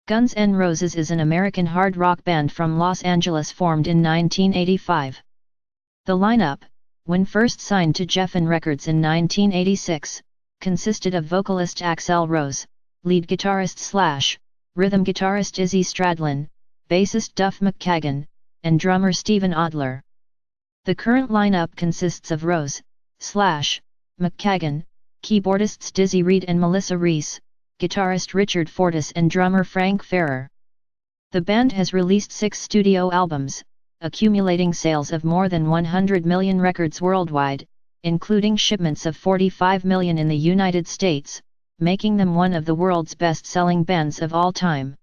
Guns N' Roses is an American hard rock band from Los Angeles formed in 1985. The lineup, when first signed to Geffen Records in 1986, consisted of vocalist Axl Rose, lead guitarist / rhythm guitarist Izzy Stradlin, bassist Duff McKagan, and drummer Steven Adler. The current lineup consists of Rose / McKagan, keyboardists Dizzy Reed and Melissa Reese, guitarist Richard Fortus and drummer Frank Ferrer. The band has released 6 studio albums, accumulating sales of more than 100 million records worldwide, including shipments of 45 million in the United States, making them one of the world's best-selling bands of all time.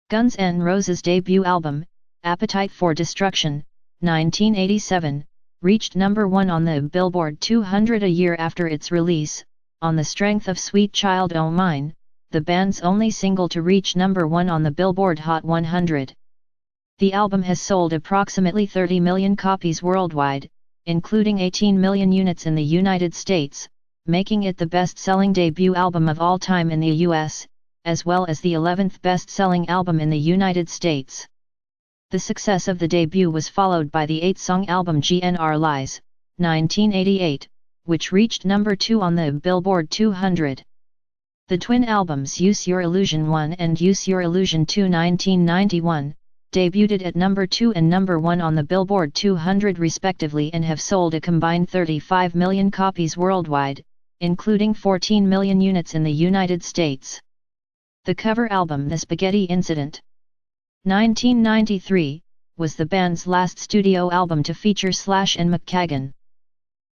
Guns N' Roses' debut album, Appetite for Destruction, 1987, reached number 1 on the Billboard 200 a year after its release, on the strength of Sweet Child O' Mine, the band's only single to reach number 1 on the Billboard Hot 100. The album has sold approximately 30 million copies worldwide, including 18 million units in the United States, making it the best-selling debut album of all time in the US, as well as the 11th best-selling album in the United States. The success of the debut was followed by the 8-song album GNR Lies, 1988, which reached number 2 on the Billboard 200. The twin albums Use Your Illusion 1 and Use Your Illusion 2 1991, debuted at number 2 and number 1 on the Billboard 200 respectively and have sold a combined 35 million copies worldwide, including 14 million units in the United States. The cover album The Spaghetti Incident, 1993, was the band's last studio album to feature Slash and McKagan.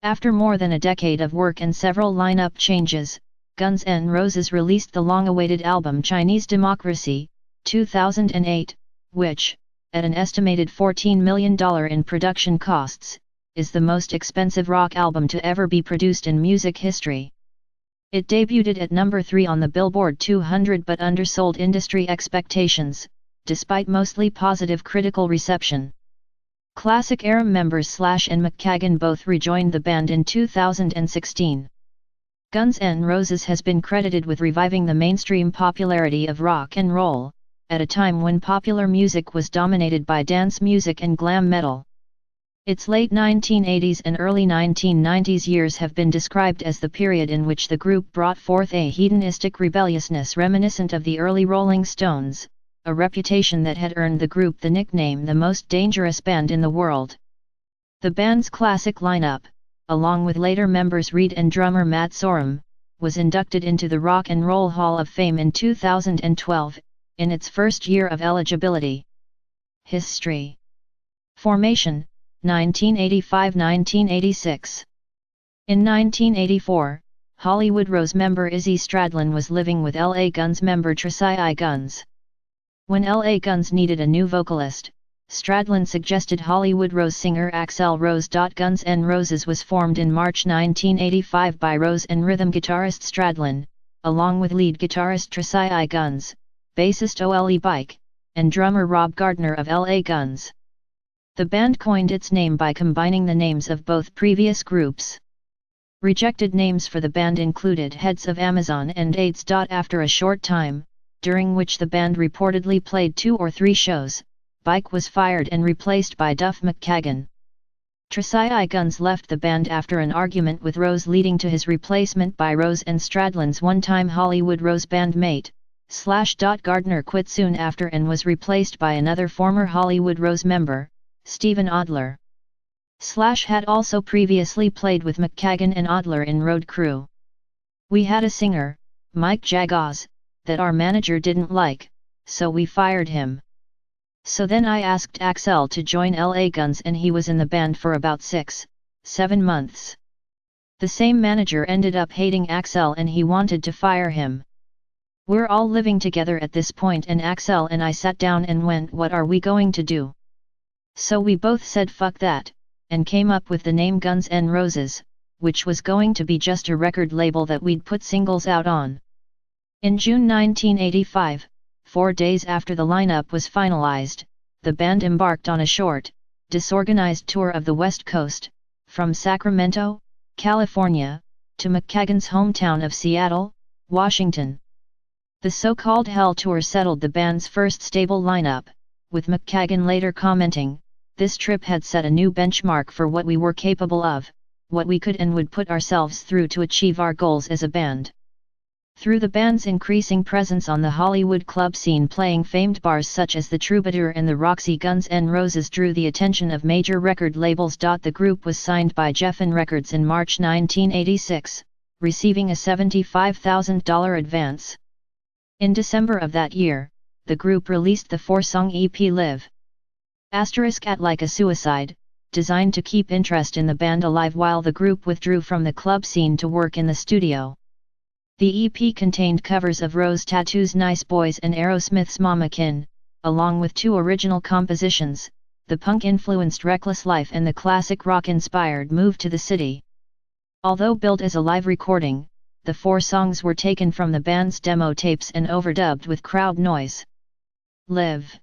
After more than a decade of work and several lineup changes, Guns N' Roses released the long-awaited album Chinese Democracy, 2008, which, at an estimated $14 million in production costs, is the most expensive rock album to ever be produced in music history. It debuted at number 3 on the Billboard 200 but undersold industry expectations, despite mostly positive critical reception. Classic era members Slash and McKagan both rejoined the band in 2016. Guns N' Roses has been credited with reviving the mainstream popularity of rock and roll, at a time when popular music was dominated by dance music and glam metal. Its late 1980s and early 1990s years have been described as the period in which the group brought forth a hedonistic rebelliousness reminiscent of the early Rolling Stones, a reputation that had earned the group the nickname the most dangerous band in the world. The band's classic lineup, along with later members Reed and drummer Matt Sorum, was inducted into the Rock and Roll Hall of Fame in 2012, in its first year of eligibility. History. Formation, 1985–1986. In 1984, Hollywood Rose member Izzy Stradlin was living with LA Guns member Tracii Guns. When LA Guns needed a new vocalist, Stradlin suggested Hollywood Rose singer Axl Rose. Guns N' Roses was formed in March 1985 by Rose and rhythm guitarist Stradlin, along with lead guitarist Tracii Guns, bassist Ole Bike, and drummer Rob Gardner of LA Guns. The band coined its name by combining the names of both previous groups. Rejected names for the band included Heads of Amazon and AIDS. After a short time, during which the band reportedly played 2 or 3 shows, Bike was fired and replaced by Duff McKagan. Tracii Guns left the band after an argument with Rose, leading to his replacement by Rose and Stradlin's one-time Hollywood Rose bandmate, Slash. Gardner quit soon after and was replaced by another former Hollywood Rose member, Steven Adler. Slash had also previously played with McKagan and Adler in Road Crew. We had a singer, Mike Jagaz, that our manager didn't like, so we fired him. So then I asked Axl to join LA Guns and he was in the band for about 6-7 months. The same manager ended up hating Axl and he wanted to fire him. We're all living together at this point and Axl and I sat down and went, what are we going to do? So we both said fuck that, and came up with the name Guns N' Roses, which was going to be just a record label that we'd put singles out on. In June 1985, 4 days after the lineup was finalized, the band embarked on a short, disorganized tour of the West Coast, from Sacramento, California, to McKagan's hometown of Seattle, Washington. The so-called Hell Tour settled the band's first stable lineup, with McKagan later commenting, "This trip had set a new benchmark for what we were capable of, what we could and would put ourselves through to achieve our goals as a band." Through the band's increasing presence on the Hollywood club scene, playing famed bars such as the Troubadour and the Roxy, Guns N' Roses drew the attention of major record labels. The group was signed by Geffen Records in March 1986, receiving a $75,000 advance. In December of that year, the group released the 4-song EP Live! At Like a Suicide, designed to keep interest in the band alive while the group withdrew from the club scene to work in the studio. The EP contained covers of Rose Tattoo's Nice Boys and Aerosmith's Mama Kin, along with 2 original compositions, the punk-influenced Reckless Life and the classic rock-inspired Move to the City. Although billed as a live recording, the 4 songs were taken from the band's demo tapes and overdubbed with crowd noise. Live!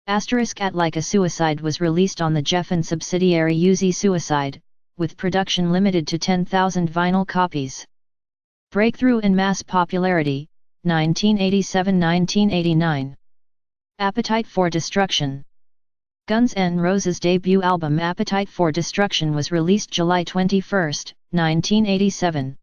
At Like a Suicide was released on the Geffen subsidiary UZ Suicide, with production limited to 10,000 vinyl copies. Breakthrough in mass popularity, 1987–1989. Appetite for Destruction. Guns N' Roses' debut album Appetite for Destruction was released July 21, 1987.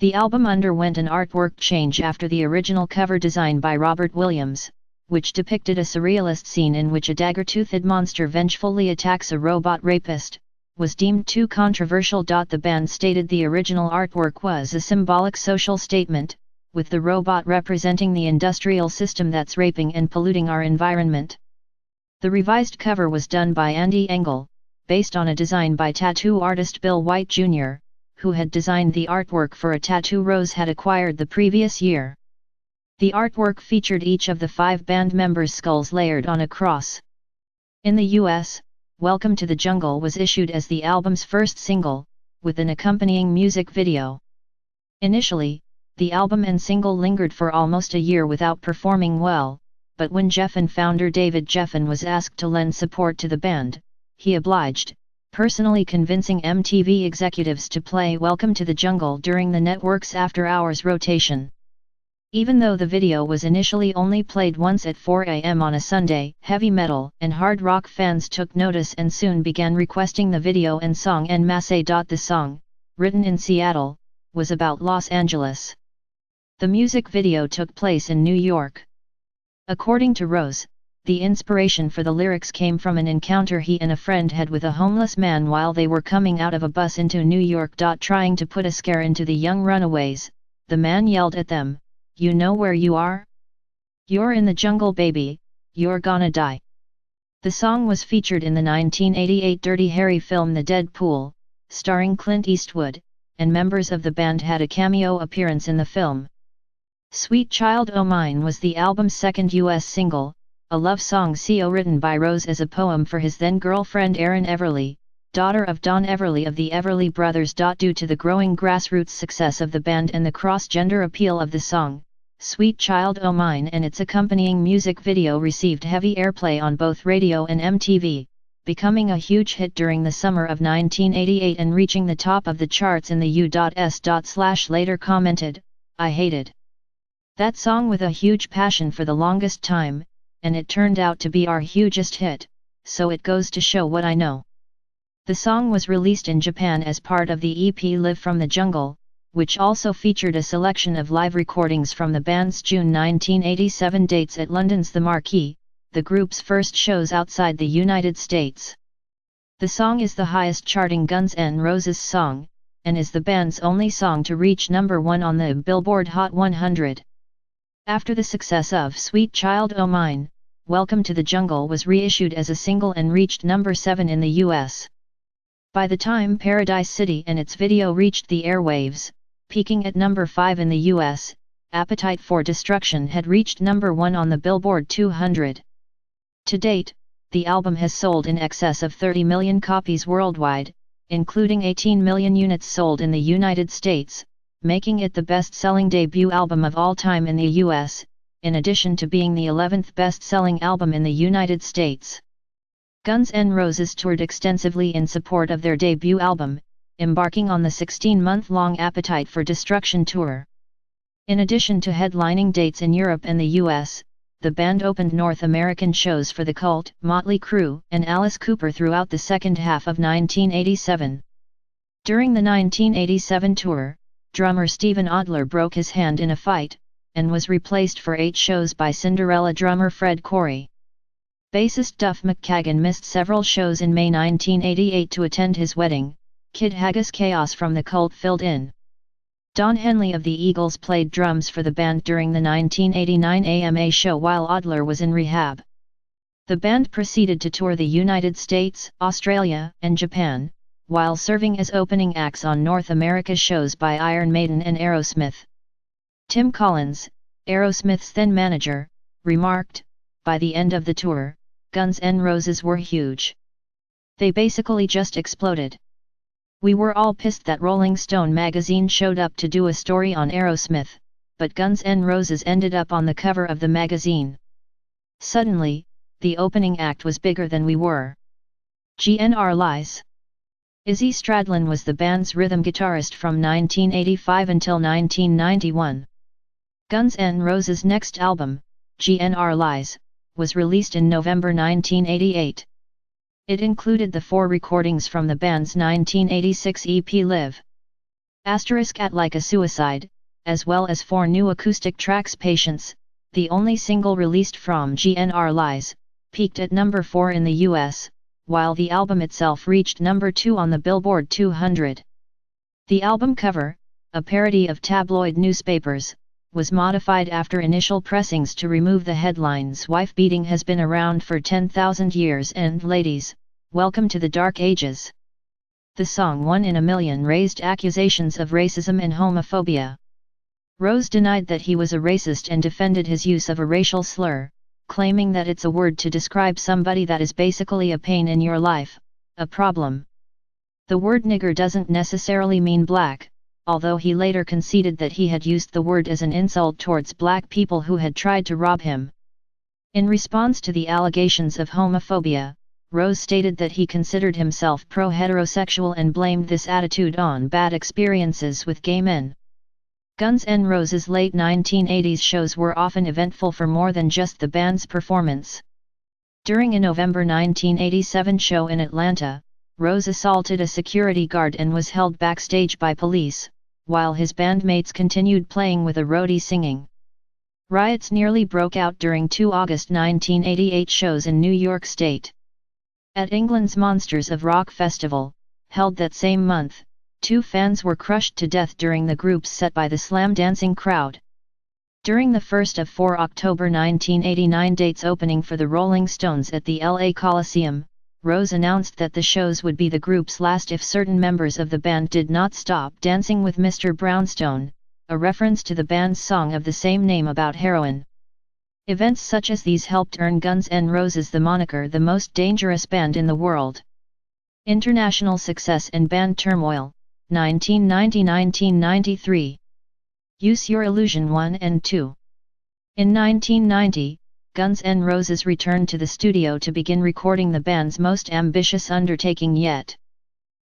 The album underwent an artwork change after the original cover design by Robert Williams, which depicted a surrealist scene in which a dagger-toothed monster vengefully attacks a robot rapist, was deemed too controversial. The band stated the original artwork was a symbolic social statement, with the robot representing the industrial system that's raping and polluting our environment. The revised cover was done by Andy Engel, based on a design by tattoo artist Bill White Jr., who had designed the artwork for a tattoo Rose had acquired the previous year. The artwork featured each of the 5 band members' skulls layered on a cross. In the US, Welcome to the Jungle was issued as the album's first single, with an accompanying music video. Initially, the album and single lingered for almost a year without performing well, but when Geffen founder David Geffen was asked to lend support to the band, he obliged, personally convincing MTV executives to play Welcome to the Jungle during the network's after-hours rotation. Even though the video was initially only played once at 4 a.m. on a Sunday, heavy metal and hard rock fans took notice and soon began requesting the video and song en masse. The song, written in Seattle, was about Los Angeles. The music video took place in New York. According to Rose, the inspiration for the lyrics came from an encounter he and a friend had with a homeless man while they were coming out of a bus into New York. Trying to put a scare into the young runaways, the man yelled at them, "You know where you are? You're in the jungle, baby, you're gonna die." The song was featured in the 1988 Dirty Harry film The Dead Pool, starring Clint Eastwood, and members of the band had a cameo appearance in the film. Sweet Child O' Mine was the album's second US single, a love song written by Rose as a poem for his then-girlfriend Erin Everly, daughter of Don Everly of the Everly Brothers. Due to the growing grassroots success of the band and the cross-gender appeal of the song, Sweet Child O' Mine and its accompanying music video received heavy airplay on both radio and MTV, becoming a huge hit during the summer of 1988 and reaching the top of the charts in the U.S. Later commented, "I hated that song with a huge passion for the longest time, and it turned out to be our hugest hit, so it goes to show what I know." The song was released in Japan as part of the EP Live from the Jungle, which also featured a selection of live recordings from the band's June 1987 dates at London's The Marquee, the group's first shows outside the United States. The song is the highest-charting Guns N' Roses song, and is the band's only song to reach number 1 on the Billboard Hot 100. After the success of Sweet Child O' Mine, Welcome to the Jungle was reissued as a single and reached number 7 in the US. By the time Paradise City and its video reached the airwaves, peaking at number 5 in the US, Appetite for Destruction had reached number 1 on the Billboard 200. To date, the album has sold in excess of 30 million copies worldwide, including 18 million units sold in the United States, making it the best-selling debut album of all time in the US, in addition to being the 11th best-selling album in the United States. Guns N' Roses toured extensively in support of their debut album, embarking on the 16-month-long Appetite for Destruction tour. In addition to headlining dates in Europe and the US, the band opened North American shows for the Cult, Motley Crue, and Alice Cooper throughout the second half of 1987. During the 1987 tour, drummer Steven Adler broke his hand in a fight, and was replaced for 8 shows by Cinderella drummer Fred Coury. Bassist Duff McKagan missed several shows in May 1988 to attend his wedding. Kid Haggis Chaos from the Cult filled in. Don Henley of the Eagles played drums for the band during the 1989 AMA show while Adler was in rehab. The band proceeded to tour the United States, Australia, and Japan, while serving as opening acts on North America shows by Iron Maiden and Aerosmith. Tim Collins, Aerosmith's then manager, remarked, "By the end of the tour, Guns N' Roses were huge. They basically just exploded. We were all pissed that Rolling Stone magazine showed up to do a story on Aerosmith, but Guns N' Roses ended up on the cover of the magazine. Suddenly, the opening act was bigger than we were." GNR Lies. Izzy Stradlin was the band's rhythm guitarist from 1985 until 1991. Guns N' Roses' next album, GNR Lies, was released in November 1988. It included the 4 recordings from the band's 1986 EP Live. At Like a Suicide, as well as 4 new acoustic tracks. Patience, the only single released from GNR Lies, peaked at number 4 in the US, while the album itself reached number 2 on the Billboard 200. The album cover, a parody of tabloid newspapers, was modified after initial pressings to remove the headlines "Wife beating has been around for 10,000 years" and "Ladies, welcome to the Dark Ages." The song "One in a Million" raised accusations of racism and homophobia. Rose denied that he was a racist and defended his use of a racial slur, claiming that it's a word to describe somebody that is basically a pain in your life, a problem. The word nigger doesn't necessarily mean black, although he later conceded that he had used the word as an insult towards black people who had tried to rob him. In response to the allegations of homophobia, Rose stated that he considered himself pro-heterosexual and blamed this attitude on bad experiences with gay men. Guns N' Roses' late 1980s shows were often eventful for more than just the band's performance. During a November 1987 show in Atlanta, Rose assaulted a security guard and was held backstage by police, while his bandmates continued playing with a roadie singing. Riots nearly broke out during 2 August 1988 shows in New York State. At England's Monsters of Rock festival, held that same month, 2 fans were crushed to death during the group's set by the slam dancing crowd. During the first of 4 October 1989 dates opening for the Rolling Stones at the LA Coliseum, Rose announced that the shows would be the group's last if certain members of the band did not stop dancing with Mr. Brownstone, a reference to the band's song of the same name about heroin. Events such as these helped earn Guns N' Roses the moniker the most dangerous band in the world. International success and band turmoil, 1990–1993. Use Your Illusion 1 and 2. In 1990, Guns N' Roses returned to the studio to begin recording the band's most ambitious undertaking yet.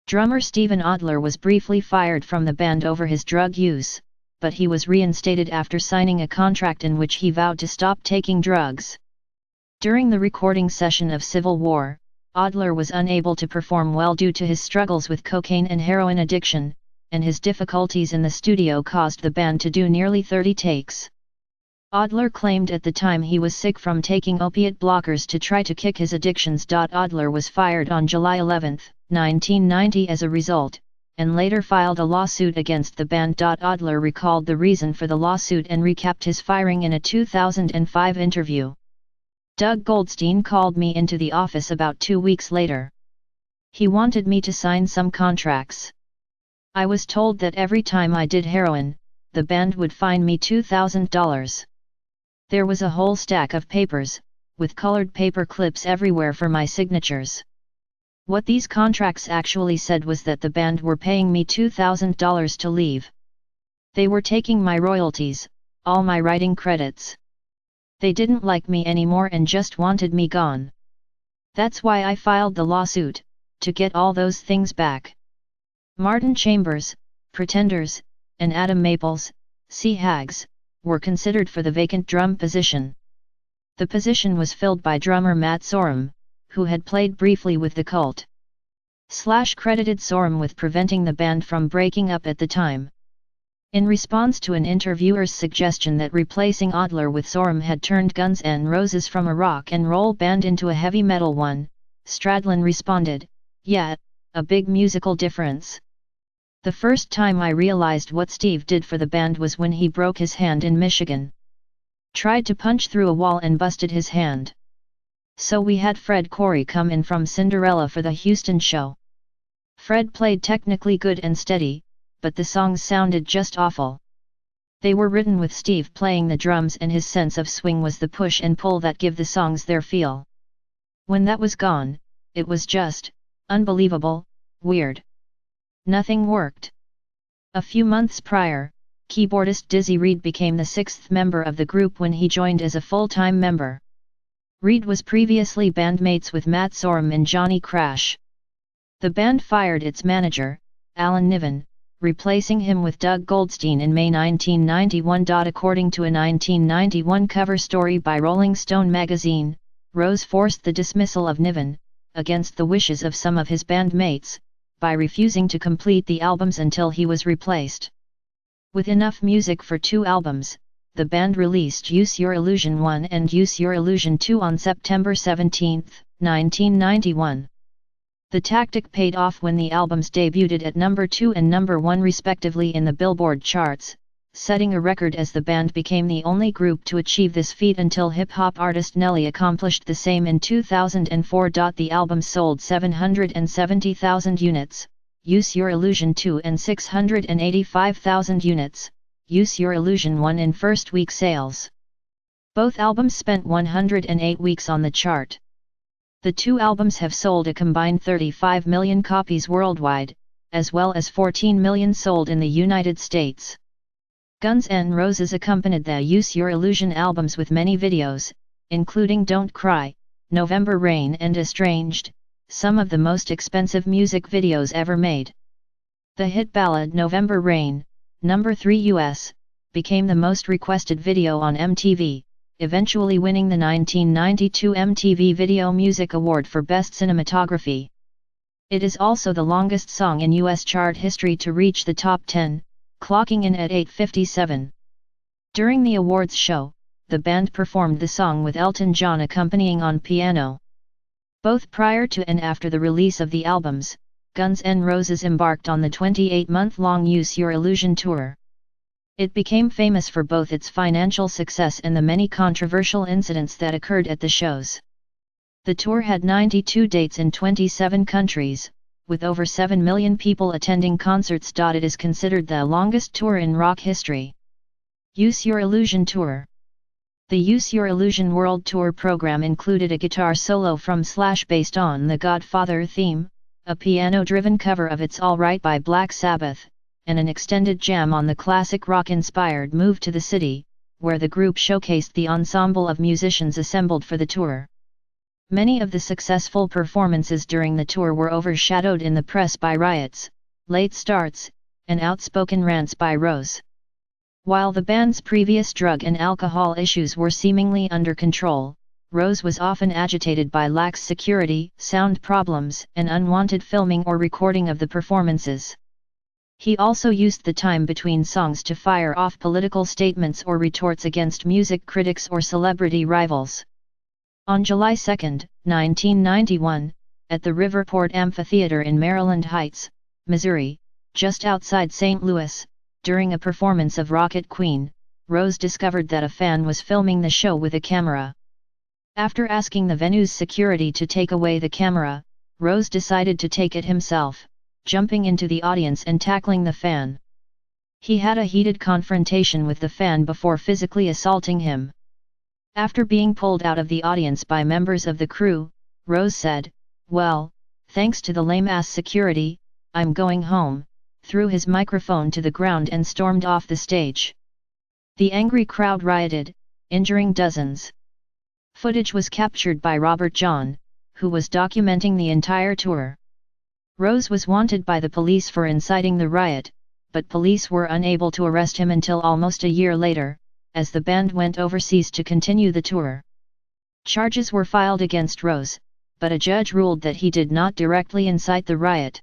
Drummer Steven Adler was briefly fired from the band over his drug use, but he was reinstated after signing a contract in which he vowed to stop taking drugs. During the recording session of Civil War, Adler was unable to perform well due to his struggles with cocaine and heroin addiction, and his difficulties in the studio caused the band to do nearly 30 takes. Adler claimed at the time he was sick from taking opiate blockers to try to kick his addictions. Adler was fired on July 11, 1990 as a result, and later filed a lawsuit against the band. Adler recalled the reason for the lawsuit and recapped his firing in a 2005 interview. Doug Goldstein called me into the office about 2 weeks later. He wanted me to sign some contracts. I was told that every time I did heroin, the band would fine me $2,000. There was a whole stack of papers, with colored paper clips everywhere for my signatures. What these contracts actually said was that the band were paying me $2,000 to leave. They were taking my royalties, all my writing credits. They didn't like me anymore and just wanted me gone. That's why I filed the lawsuit, to get all those things back. Martin Chambers, Pretenders, and Adam Maples, Sea Hags, were considered for the vacant drum position. The position was filled by drummer Matt Sorum, who had played briefly with the Cult. Credited Sorum with preventing the band from breaking up at the time. In response to an interviewer's suggestion that replacing Adler with Sorum had turned Guns N' Roses from a rock and roll band into a heavy metal one, Stradlin responded, "Yeah, a big musical difference. The first time I realized what Steve did for the band was when he broke his hand in Michigan. Tried to punch through a wall and busted his hand. So we had Fred Coury come in from Cinderella for the Houston show. Fred played technically good and steady, but the songs sounded just awful. They were written with Steve playing the drums, and his sense of swing was the push and pull that give the songs their feel. When that was gone, it was just unbelievable, weird. Nothing worked." A few months prior, keyboardist Dizzy Reed became the sixth member of the group when he joined as a full-time member. Reed was previously bandmates with Matt Sorum and Johnny Crash. The band fired its manager, Alan Niven, replacing him with Doug Goldstein in May 1991. According to a 1991 cover story by Rolling Stone magazine, Rose forced the dismissal of Niven, against the wishes of some of his bandmates, by refusing to complete the albums until he was replaced. With enough music for 2 albums, the band released Use Your Illusion 1 and Use Your Illusion 2 on September 17, 1991. The tactic paid off when the albums debuted at number 2 and number 1 respectively in the Billboard charts, setting a record as the band became the only group to achieve this feat until hip-hop artist Nelly accomplished the same in 2004. The album sold 770,000 units, Use Your Illusion 2, and 685,000 units, Use Your Illusion 1 in first-week sales. Both albums spent 108 weeks on the chart. The 2 albums have sold a combined 35 million copies worldwide, as well as 14 million sold in the United States. Guns N' Roses accompanied the Use Your Illusion albums with many videos, including Don't Cry, November Rain and Estranged, some of the most expensive music videos ever made. The hit ballad November Rain, number 3 US, became the most requested video on MTV, eventually winning the 1992 MTV Video Music Award for Best Cinematography. It is also the longest song in US chart history to reach the top 10, clocking in at 8:57. During the awards show, the band performed the song with Elton John accompanying on piano. Both prior to and after the release of the albums, Guns N' Roses embarked on the 28-month-long Use Your Illusion tour. It became famous for both its financial success and the many controversial incidents that occurred at the shows. The tour had 92 dates in 27 countries, with over 7 million people attending concerts. It is considered the longest tour in rock history. Use Your Illusion Tour. The Use Your Illusion World Tour program included a guitar solo from Slash based on the Godfather theme, a piano-driven cover of It's All Right by Black Sabbath, and an extended jam on the classic rock-inspired Move to the City, where the group showcased the ensemble of musicians assembled for the tour. Many of the successful performances during the tour were overshadowed in the press by riots, late starts, and outspoken rants by Rose. While the band's previous drug and alcohol issues were seemingly under control, Rose was often agitated by lax security, sound problems, and unwanted filming or recording of the performances. He also used the time between songs to fire off political statements or retorts against music critics or celebrity rivals. On July 2, 1991, at the Riverport Amphitheater in Maryland Heights, Missouri, just outside St. Louis, during a performance of Rocket Queen, Rose discovered that a fan was filming the show with a camera. After asking the venue's security to take away the camera, Rose decided to take it himself, jumping into the audience and tackling the fan. He had a heated confrontation with the fan before physically assaulting him. After being pulled out of the audience by members of the crew, Rose said, "Well, thanks to the lame-ass security, I'm going home," threw his microphone to the ground and stormed off the stage. The angry crowd rioted, injuring dozens. Footage was captured by Robert John, who was documenting the entire tour. Rose was wanted by the police for inciting the riot, but police were unable to arrest him until almost a year later, as the band went overseas to continue the tour. Charges were filed against Rose, but a judge ruled that he did not directly incite the riot.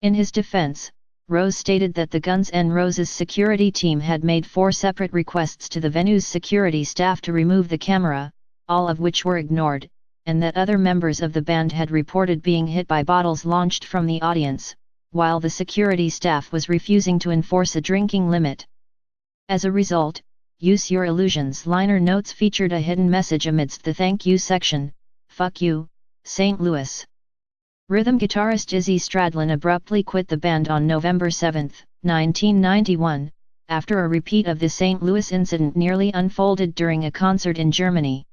In his defense, Rose stated that the Guns N' Roses security team had made 4 separate requests to the venue's security staff to remove the camera, all of which were ignored, and that other members of the band had reported being hit by bottles launched from the audience, while the security staff was refusing to enforce a drinking limit. As a result, Use Your Illusion's liner notes featured a hidden message amidst the thank you section: "Fuck you, St. Louis." Rhythm guitarist Izzy Stradlin abruptly quit the band on November 7, 1991, after a repeat of the St. Louis incident nearly unfolded during a concert in Germany.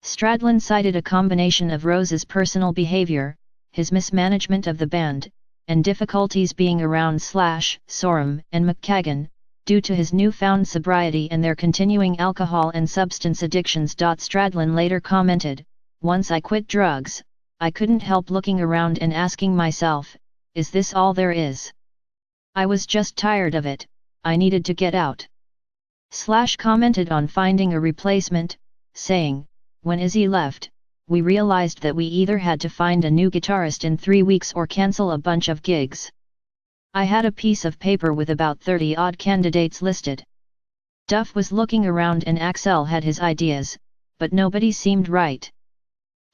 Stradlin cited a combination of Rose's personal behavior, his mismanagement of the band, and difficulties being around Slash, Sorum, and McKagan, due to his newfound sobriety and their continuing alcohol and substance addictions. Stradlin later commented, "Once I quit drugs, I couldn't help looking around and asking myself, is this all there is? I was just tired of it, I needed to get out." Slash commented on finding a replacement, saying, "When Izzy left, we realized that we either had to find a new guitarist in 3 weeks or cancel a bunch of gigs. I had a piece of paper with about 30-odd candidates listed. Duff was looking around and Axel had his ideas, but nobody seemed right.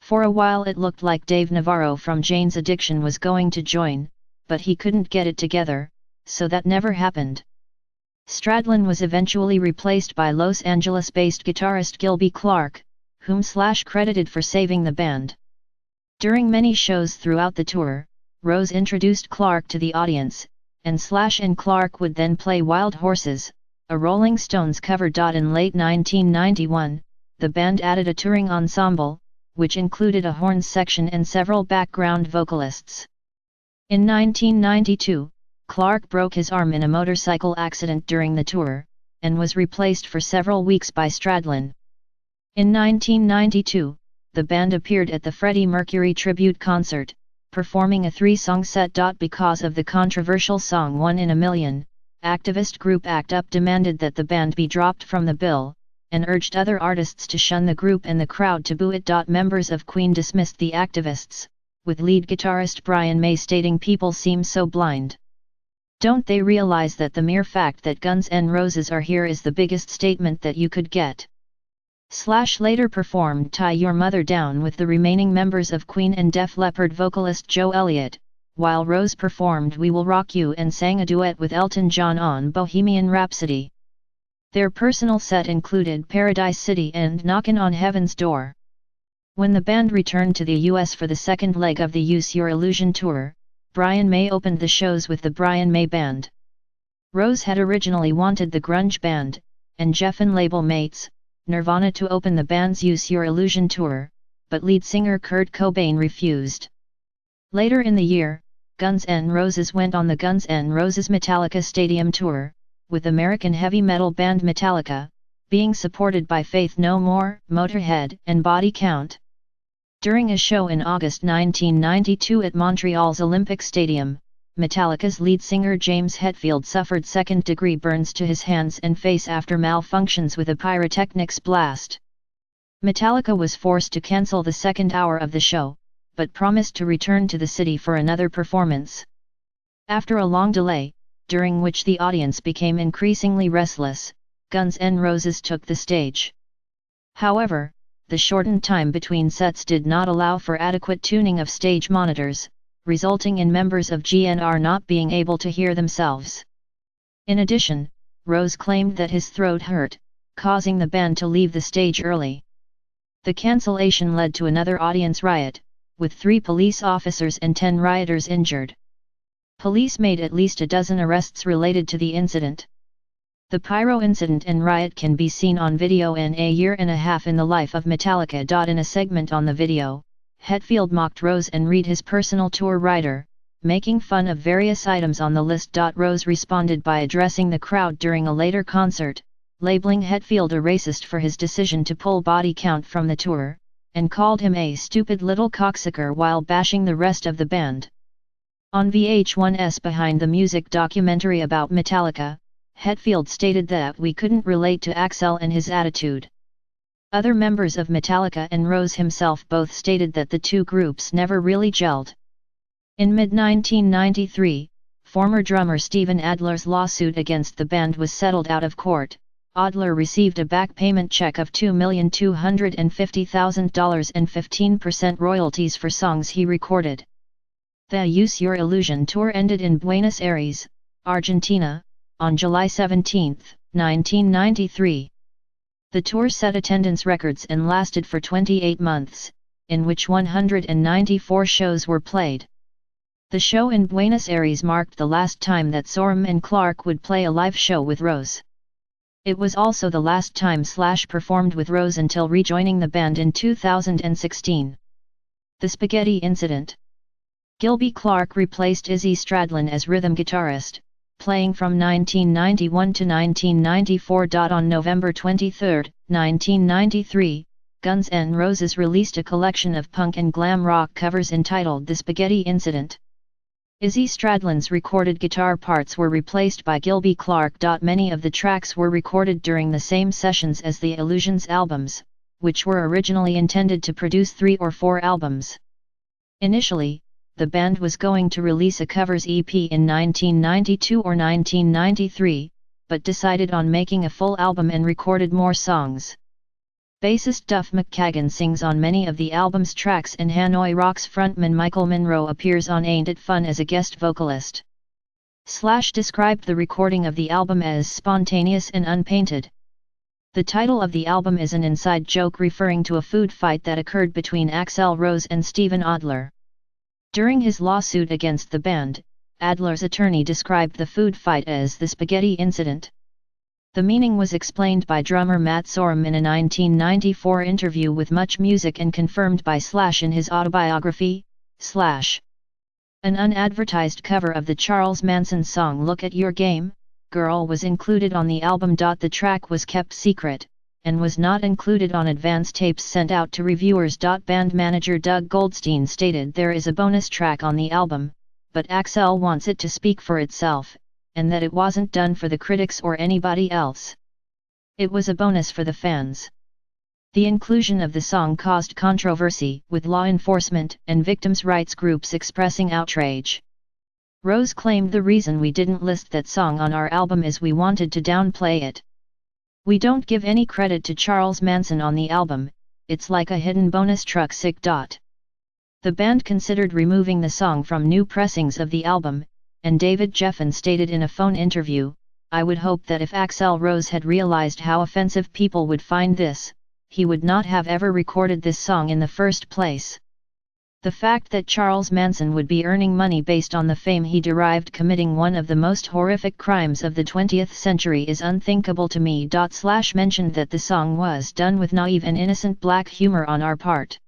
For a while it looked like Dave Navarro from Jane's Addiction was going to join, but he couldn't get it together, so that never happened." Stradlin was eventually replaced by Los Angeles-based guitarist Gilby Clarke, whom Slash credited for saving the band. During many shows throughout the tour, Rose introduced Clarke to the audience, and Slash and Clarke would then play Wild Horses, a Rolling Stones cover. In late 1991, the band added a touring ensemble, which included a horns section and several background vocalists. In 1992, Clarke broke his arm in a motorcycle accident during the tour, and was replaced for several weeks by Stradlin. In 1992, the band appeared at the Freddie Mercury tribute concert, performing a 3-song set. Because of the controversial song "One in a Million," activist group ACT UP demanded that the band be dropped from the bill, and urged other artists to shun the group and the crowd to boo it. Members of Queen dismissed the activists, with lead guitarist Brian May stating, "People seem so blind. Don't they realize that the mere fact that Guns N' Roses are here is the biggest statement that you could get?" Slash later performed "Tie Your Mother Down" with the remaining members of Queen and Def Leppard vocalist Joe Elliott, while Rose performed "We Will Rock You" and sang a duet with Elton John on Bohemian Rhapsody. Their personal set included "Paradise City" and "Knockin' on Heaven's Door." When the band returned to the US for the second leg of the Use Your Illusion tour, Brian May opened the shows with the Brian May Band. Rose had originally wanted the grunge band, and Geffen label mates, Nirvana, to open the band's Use Your Illusion tour, but lead singer Kurt Cobain refused. Later in the year, Guns N' Roses went on the Guns N' Roses Metallica Stadium Tour, with American heavy metal band Metallica, being supported by Faith No More, Motorhead, and Body Count. During a show in August 1992 at Montreal's Olympic Stadium, Metallica's lead singer James Hetfield suffered second-degree burns to his hands and face after malfunctions with a pyrotechnics blast. Metallica was forced to cancel the second hour of the show, but promised to return to the city for another performance. After a long delay, during which the audience became increasingly restless, Guns N' Roses took the stage. However, the shortened time between sets did not allow for adequate tuning of stage monitors, resulting in members of GNR not being able to hear themselves. In addition, Rose claimed that his throat hurt, causing the band to leave the stage early. The cancellation led to another audience riot, with 3 police officers and 10 rioters injured. Police made at least a dozen arrests related to the incident. The pyro incident and riot can be seen on video in A Year and a Half in the Life of Metallica. In a segment on the video, Hetfield mocked Rose and read his personal tour rider, making fun of various items on the list. Rose responded by addressing the crowd during a later concert, labeling Hetfield a racist for his decision to pull Body Count from the tour, and called him a stupid little cocksucker while bashing the rest of the band. On VH1's Behind the Music documentary about Metallica, Hetfield stated that we couldn't relate to Axl and his attitude. Other members of Metallica and Rose himself both stated that the two groups never really gelled. In mid-1993, former drummer Steven Adler's lawsuit against the band was settled out of court. Adler received a back payment check of $2,250,000 and 15% royalties for songs he recorded. The Use Your Illusion tour ended in Buenos Aires, Argentina, on July 17, 1993. The tour set attendance records and lasted for 28 months, in which 194 shows were played. The show in Buenos Aires marked the last time that Sorum and Clark would play a live show with Rose. It was also the last time Slash performed with Rose until rejoining the band in 2016. The Spaghetti Incident. Gilby Clarke replaced Izzy Stradlin as rhythm guitarist, playing from 1991 to 1994. On November 23, 1993, Guns N' Roses released a collection of punk and glam rock covers entitled The Spaghetti Incident. Izzy Stradlin's recorded guitar parts were replaced by Gilby Clarke. Many of the tracks were recorded during the same sessions as the Illusions albums, which were originally intended to produce 3 or 4 albums. Initially, the band was going to release a covers EP in 1992 or 1993, but decided on making a full album and recorded more songs. Bassist Duff McKagan sings on many of the album's tracks, and Hanoi Rocks frontman Michael Monroe appears on Ain't It Fun as a guest vocalist. Slash described the recording of the album as spontaneous and unpainted. The title of the album is an inside joke referring to a food fight that occurred between Axl Rose and Steven Adler. During his lawsuit against the band, Adler's attorney described the food fight as the Spaghetti Incident. The meaning was explained by drummer Matt Sorum in a 1994 interview with Much Music and confirmed by Slash in his autobiography, Slash. An unadvertised cover of the Charles Manson song Look at Your Game, Girl was included on the album. The track was kept secret, and was not included on advance tapes sent out to reviewers. Band manager Doug Goldstein stated there is a bonus track on the album, but Axl wants it to speak for itself, and that it wasn't done for the critics or anybody else. It was a bonus for the fans. The inclusion of the song caused controversy, with law enforcement and victims' rights groups expressing outrage. Rose claimed the reason we didn't list that song on our album is we wanted to downplay it. We don't give any credit to Charles Manson on the album, it's like a hidden bonus track. The band considered removing the song from new pressings of the album, and David Geffen stated in a phone interview, "I would hope that if Axl Rose had realized how offensive people would find this, he would not have ever recorded this song in the first place. The fact that Charles Manson would be earning money based on the fame he derived committing one of the most horrific crimes of the 20th century is unthinkable to me." Slash mentioned that the song was done with naive and innocent black humor on our part.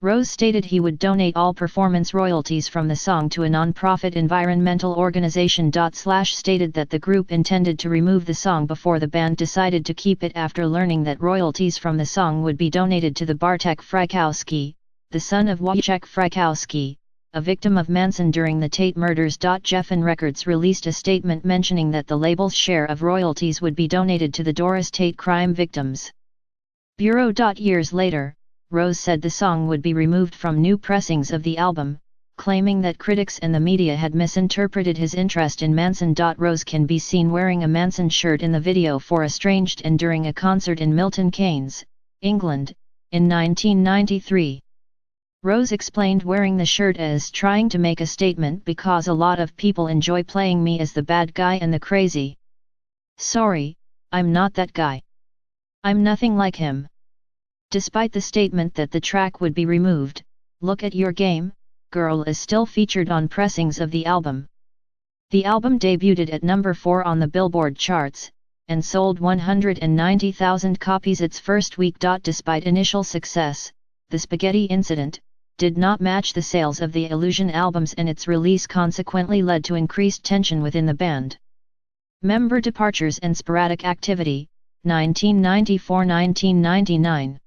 Rose stated he would donate all performance royalties from the song to a non-profit environmental organization. Slash stated that the group intended to remove the song before the band decided to keep it after learning that royalties from the song would be donated to the Bartek Frykowski, the son of Wojciech Frykowski, a victim of Manson during the Tate murders. Geffen Records released a statement mentioning that the label's share of royalties would be donated to the Doris Tate crime victims Bureau. Years later, Rose said the song would be removed from new pressings of the album, claiming that critics and the media had misinterpreted his interest in Manson. Rose can be seen wearing a Manson shirt in the video for Estranged and during a concert in Milton Keynes, England, in 1993. Rose explained wearing the shirt as trying to make a statement because a lot of people enjoy playing me as the bad guy and the crazy. Sorry, I'm not that guy. I'm nothing like him. Despite the statement that the track would be removed, Look at Your Game, Girl is still featured on pressings of the album. The album debuted at number 4 on the Billboard charts, and sold 190,000 copies its first week. Despite initial success, The Spaghetti Incident did not match the sales of the Illusion albums, and its release consequently led to increased tension within the band. Member departures and sporadic activity, 1994–1999.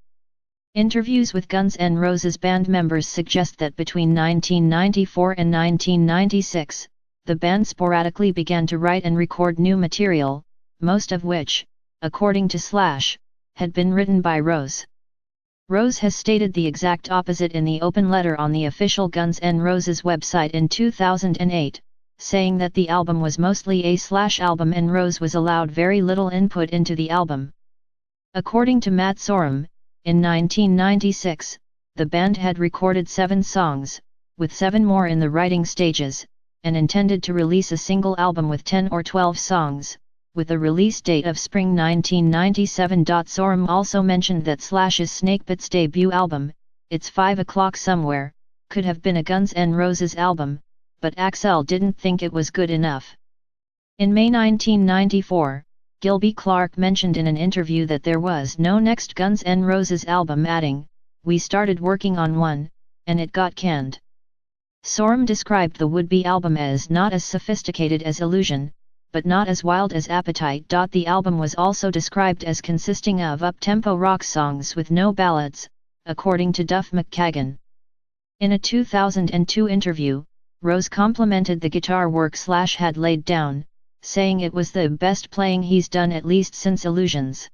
Interviews with Guns N' Roses band members suggest that between 1994 and 1996, the band sporadically began to write and record new material, most of which, according to Slash, had been written by Rose. Rose has stated the exact opposite in the open letter on the official Guns N' Roses website in 2008, saying that the album was mostly a Slash album and Rose was allowed very little input into the album. According to Matt Sorum, in 1996, the band had recorded 7 songs, with 7 more in the writing stages, and intended to release a single album with 10 or 12 songs, with a release date of spring 1997. Sorum also mentioned that Slash's Snakepit's debut album, It's 5 O'Clock Somewhere, could have been a Guns N' Roses album, but Axl didn't think it was good enough. In May 1994, Gilby Clarke mentioned in an interview that there was no next Guns N' Roses album, adding, "We started working on one, and it got canned." Sorum described the would-be album as not as sophisticated as Illusion, but not as wild as Appetite. The album was also described as consisting of up-tempo rock songs with no ballads, according to Duff McKagan. In a 2002 interview, Rose complimented the guitar work Slash had laid down, saying it was the best playing he's done at least since Illusions.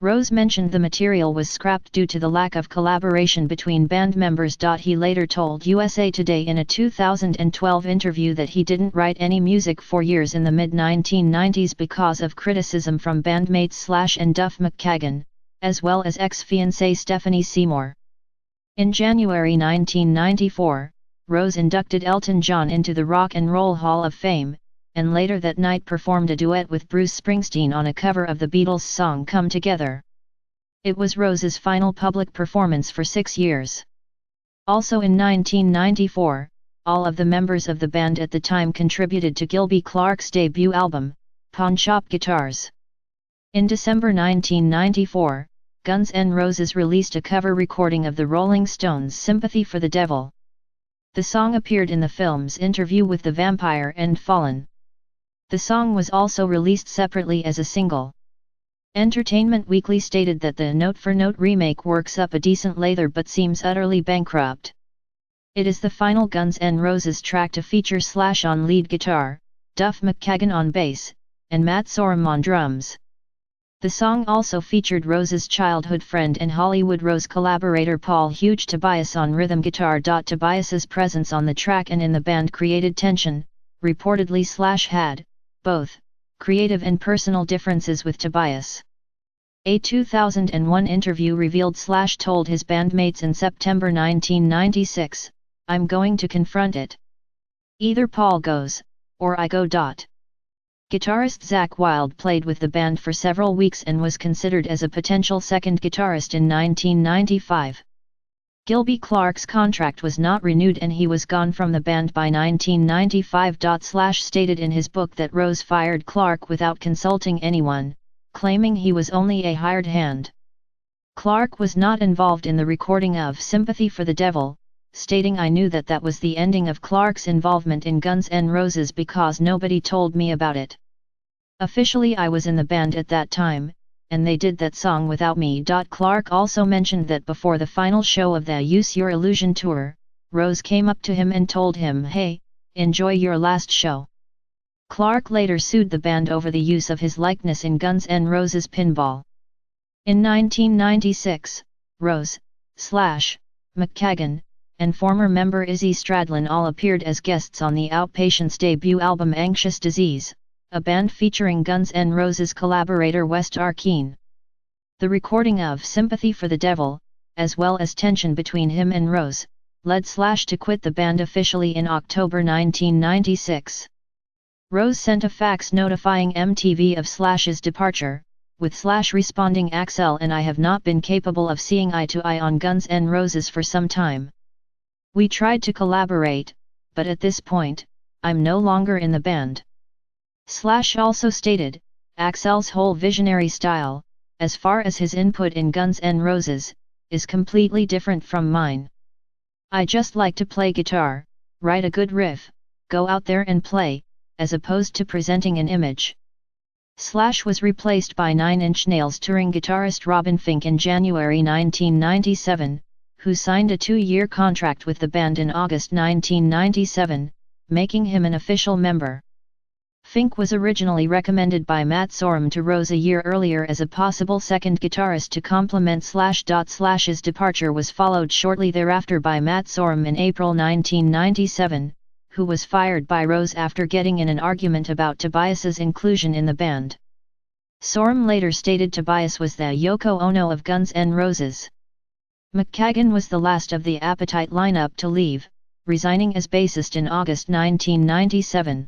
Rose mentioned the material was scrapped due to the lack of collaboration between band members. He later told USA Today in a 2012 interview that he didn't write any music for years in the mid-1990s because of criticism from bandmates Slash and Duff McKagan, as well as ex-fiancée Stephanie Seymour. In January 1994, Rose inducted Elton John into the Rock and Roll Hall of Fame, and later that night performed a duet with Bruce Springsteen on a cover of the Beatles' song Come Together. It was Rose's final public performance for 6 years. Also in 1994, all of the members of the band at the time contributed to Gilby Clarke's debut album, Pawn Shop Guitars. In December 1994, Guns N' Roses released a cover recording of the Rolling Stones' Sympathy for the Devil. The song appeared in the films Interview with the Vampire and Fallen. The song was also released separately as a single. Entertainment Weekly stated that the note-for-note remake works up a decent lather but seems utterly bankrupt. It is the final Guns N' Roses track to feature Slash on lead guitar, Duff McKagan on bass, and Matt Sorum on drums. The song also featured Rose's childhood friend and Hollywood Rose collaborator Paul Huge Tobias on rhythm guitar. Tobias's presence on the track and in the band created tension. Reportedly Slash had both creative and personal differences with Tobias. A 2001 interview revealed Slash told his bandmates in September 1996, "I'm going to confront it. Either Paul goes, or I go." Guitarist Zakk Wylde played with the band for several weeks and was considered as a potential second guitarist in 1995. Gilby Clarke's contract was not renewed and he was gone from the band by 1995. Slash stated in his book that Rose fired Clarke without consulting anyone, claiming he was only a hired hand. Clarke was not involved in the recording of Sympathy for the Devil, stating, "I knew that was the ending of Clarke's involvement in Guns N' Roses because nobody told me about it. Officially I was in the band at that time, and they did that song without me." Clarke also mentioned that before the final show of the Use Your Illusion tour, Rose came up to him and told him, "Hey, enjoy your last show." Clarke later sued the band over the use of his likeness in Guns N' Roses Pinball. In 1996, Rose, Slash, McKagan, and former member Izzy Stradlin all appeared as guests on the Outpatients' debut album Anxious Disease, a band featuring Guns N' Roses collaborator West Arkeen. The recording of Sympathy for the Devil, as well as tension between him and Rose, led Slash to quit the band officially in October 1996. Rose sent a fax notifying MTV of Slash's departure, with Slash responding, "Axl and I have not been capable of seeing eye to eye on Guns N' Roses for some time. We tried to collaborate, but at this point, I'm no longer in the band." Slash also stated, "Axl's whole visionary style, as far as his input in Guns N' Roses, is completely different from mine. I just like to play guitar, write a good riff, go out there and play, as opposed to presenting an image." Slash was replaced by Nine Inch Nails touring guitarist Robin Fink in January 1997, who signed a 2-year contract with the band in August 1997, making him an official member. Fink was originally recommended by Matt Sorum to Rose a year earlier as a possible second guitarist to complement Slash. Slash's departure was followed shortly thereafter by Matt Sorum in April 1997, who was fired by Rose after getting in an argument about Tobias's inclusion in the band. Sorum later stated Tobias was the Yoko Ono of Guns N' Roses. McKagan was the last of the Appetite lineup to leave, resigning as bassist in August 1997.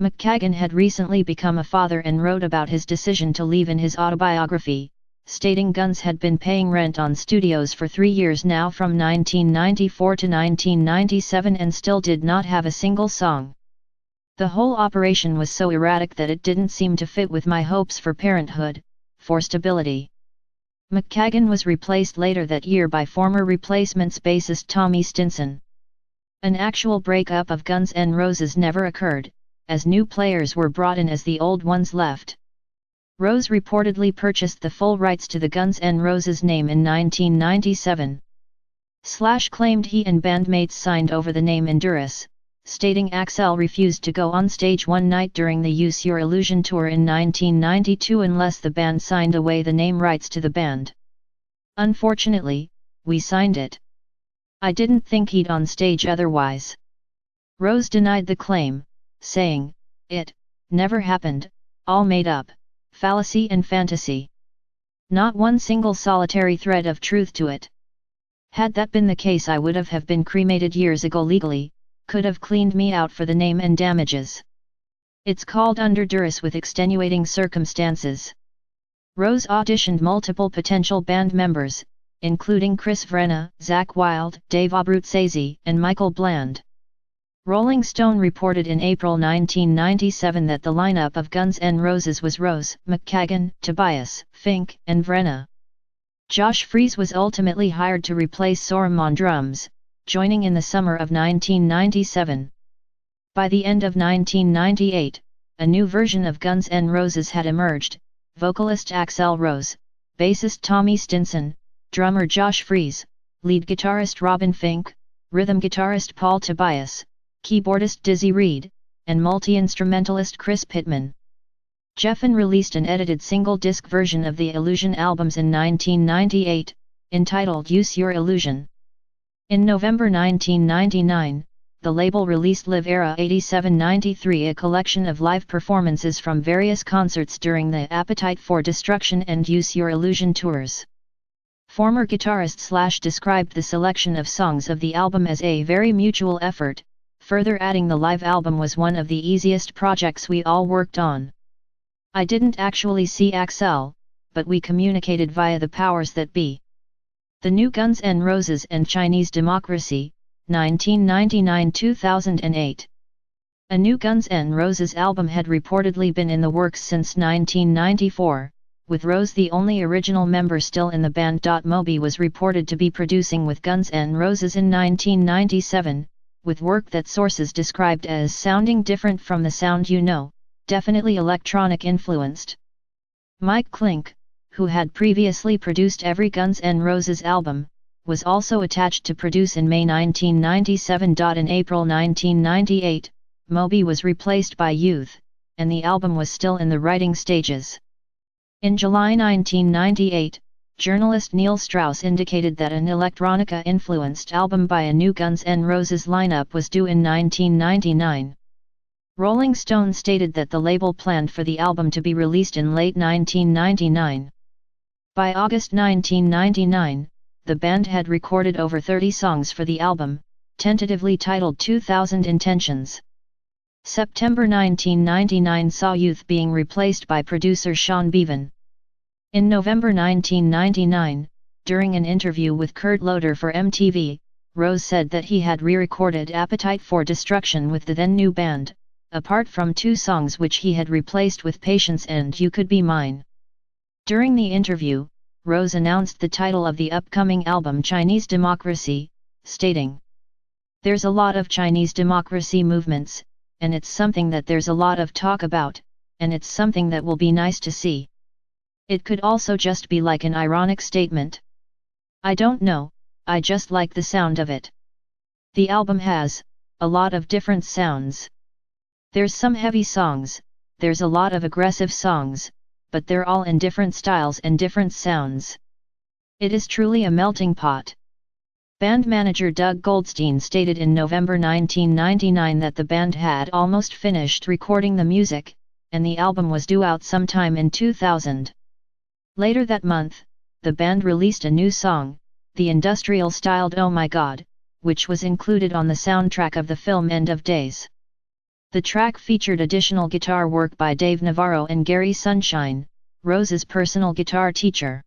McKagan had recently become a father and wrote about his decision to leave in his autobiography, stating Guns had been paying rent on studios for 3 years now from 1994 to 1997 and still did not have a single song. The whole operation was so erratic that it didn't seem to fit with my hopes for parenthood, for stability. McKagan was replaced later that year by former Replacements bassist Tommy Stinson. An actual breakup of Guns N' Roses never occurred, as new players were brought in as the old ones left. Rose reportedly purchased the full rights to the Guns N' Roses name in 1997. Slash claimed he and bandmates signed over the name Endurus, stating Axl refused to go on stage one night during the Use Your Illusion tour in 1992 unless the band signed away the name rights to the band. Unfortunately, we signed it. I didn't think he'd on stage otherwise. Rose denied the claim, saying, "It never happened, all made up, fallacy and fantasy. Not one single solitary thread of truth to it. Had that been the case I would have been cremated years ago legally, could have cleaned me out for the name and damages. It's called under duress with extenuating circumstances." Rose auditioned multiple potential band members, including Chris Vrenna, Zakk Wylde, Dave Abruzzese, and Michael Bland. Rolling Stone reported in April 1997 that the lineup of Guns N' Roses was Rose, McKagan, Tobias, Fink, and Vrenna. Josh Freese was ultimately hired to replace Sorum on drums, joining in the summer of 1997. By the end of 1998, a new version of Guns N' Roses had emerged: vocalist Axl Rose, bassist Tommy Stinson, drummer Josh Freese, lead guitarist Robin Fink, rhythm guitarist Paul Tobias, keyboardist Dizzy Reed, and multi-instrumentalist Chris Pittman. Geffen released an edited single-disc version of the Illusion albums in 1998, entitled Use Your Illusion. In November 1999, the label released Live Era 87-93, a collection of live performances from various concerts during the Appetite for Destruction and Use Your Illusion tours. Former guitarist Slash described the selection of songs of the album as a very mutual effort, further adding the live album was one of the easiest projects we all worked on. I didn't actually see Axl, but we communicated via the powers that be. The New Guns N' Roses and Chinese Democracy, 1999-2008. A New Guns N' Roses album had reportedly been in the works since 1994, with Rose the only original member still in the band. Moby was reported to be producing with Guns N' Roses in 1997, with work that sources described as sounding different from the sound you know, definitely electronic influenced. Mike Klink, who had previously produced every Guns N' Roses album, was also attached to produce in May 1997. In April 1998, Moby was replaced by Youth, and the album was still in the writing stages. In July 1998, journalist Neil Strauss indicated that an electronica-influenced album by a New Guns N' Roses lineup was due in 1999. Rolling Stone stated that the label planned for the album to be released in late 1999. By August 1999, the band had recorded over 30 songs for the album, tentatively titled 2000 Intentions. September 1999 saw Youth being replaced by producer Sean Bevan. In November 1999, during an interview with Kurt Loder for MTV, Rose said that he had re-recorded Appetite for Destruction with the then-new band, apart from 2 songs which he had replaced with Patience and You Could Be Mine. During the interview, Rose announced the title of the upcoming album, Chinese Democracy, stating, "There's a lot of Chinese democracy movements, and it's something that there's a lot of talk about, and it's something that will be nice to see. It could also just be like an ironic statement. I don't know, I just like the sound of it. The album has a lot of different sounds. There's some heavy songs, there's a lot of aggressive songs, but they're all in different styles and different sounds. It is truly a melting pot. Band manager Doug Goldstein stated in November 1999 that the band had almost finished recording the music, and the album was due out sometime in 2000. Later that month, the band released a new song, the industrial-styled Oh My God, which was included on the soundtrack of the film End of Days. The track featured additional guitar work by Dave Navarro and Gary Sunshine, Rose's personal guitar teacher.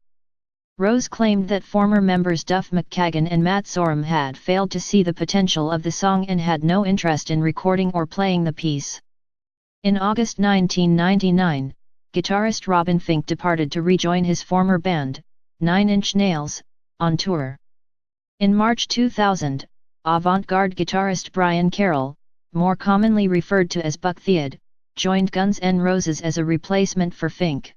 Rose claimed that former members Duff McKagan and Matt Sorum had failed to see the potential of the song and had no interest in recording or playing the piece. In August 1999, guitarist Robin Fink departed to rejoin his former band, Nine Inch Nails, on tour. In March 2000, avant-garde guitarist Brian Carroll, more commonly referred to as Buck Theod, joined Guns N' Roses as a replacement for Fink.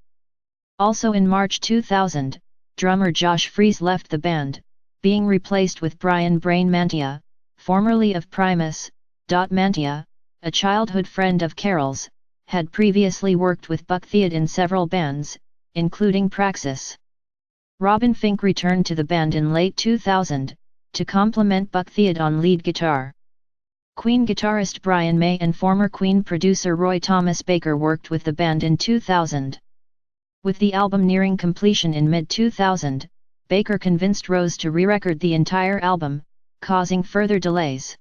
Also in March 2000, drummer Josh Freese left the band, being replaced with Brian Brain Mantia, formerly of Primus. Mantia, a childhood friend of Carroll's, had previously worked with Buck Theod in several bands, including Praxis. Robin Fink returned to the band in late 2000, to complement Buck Theod on lead guitar. Queen guitarist Brian May and former Queen producer Roy Thomas Baker worked with the band in 2000. With the album nearing completion in mid-2000, Baker convinced Rose to re-record the entire album, causing further delays.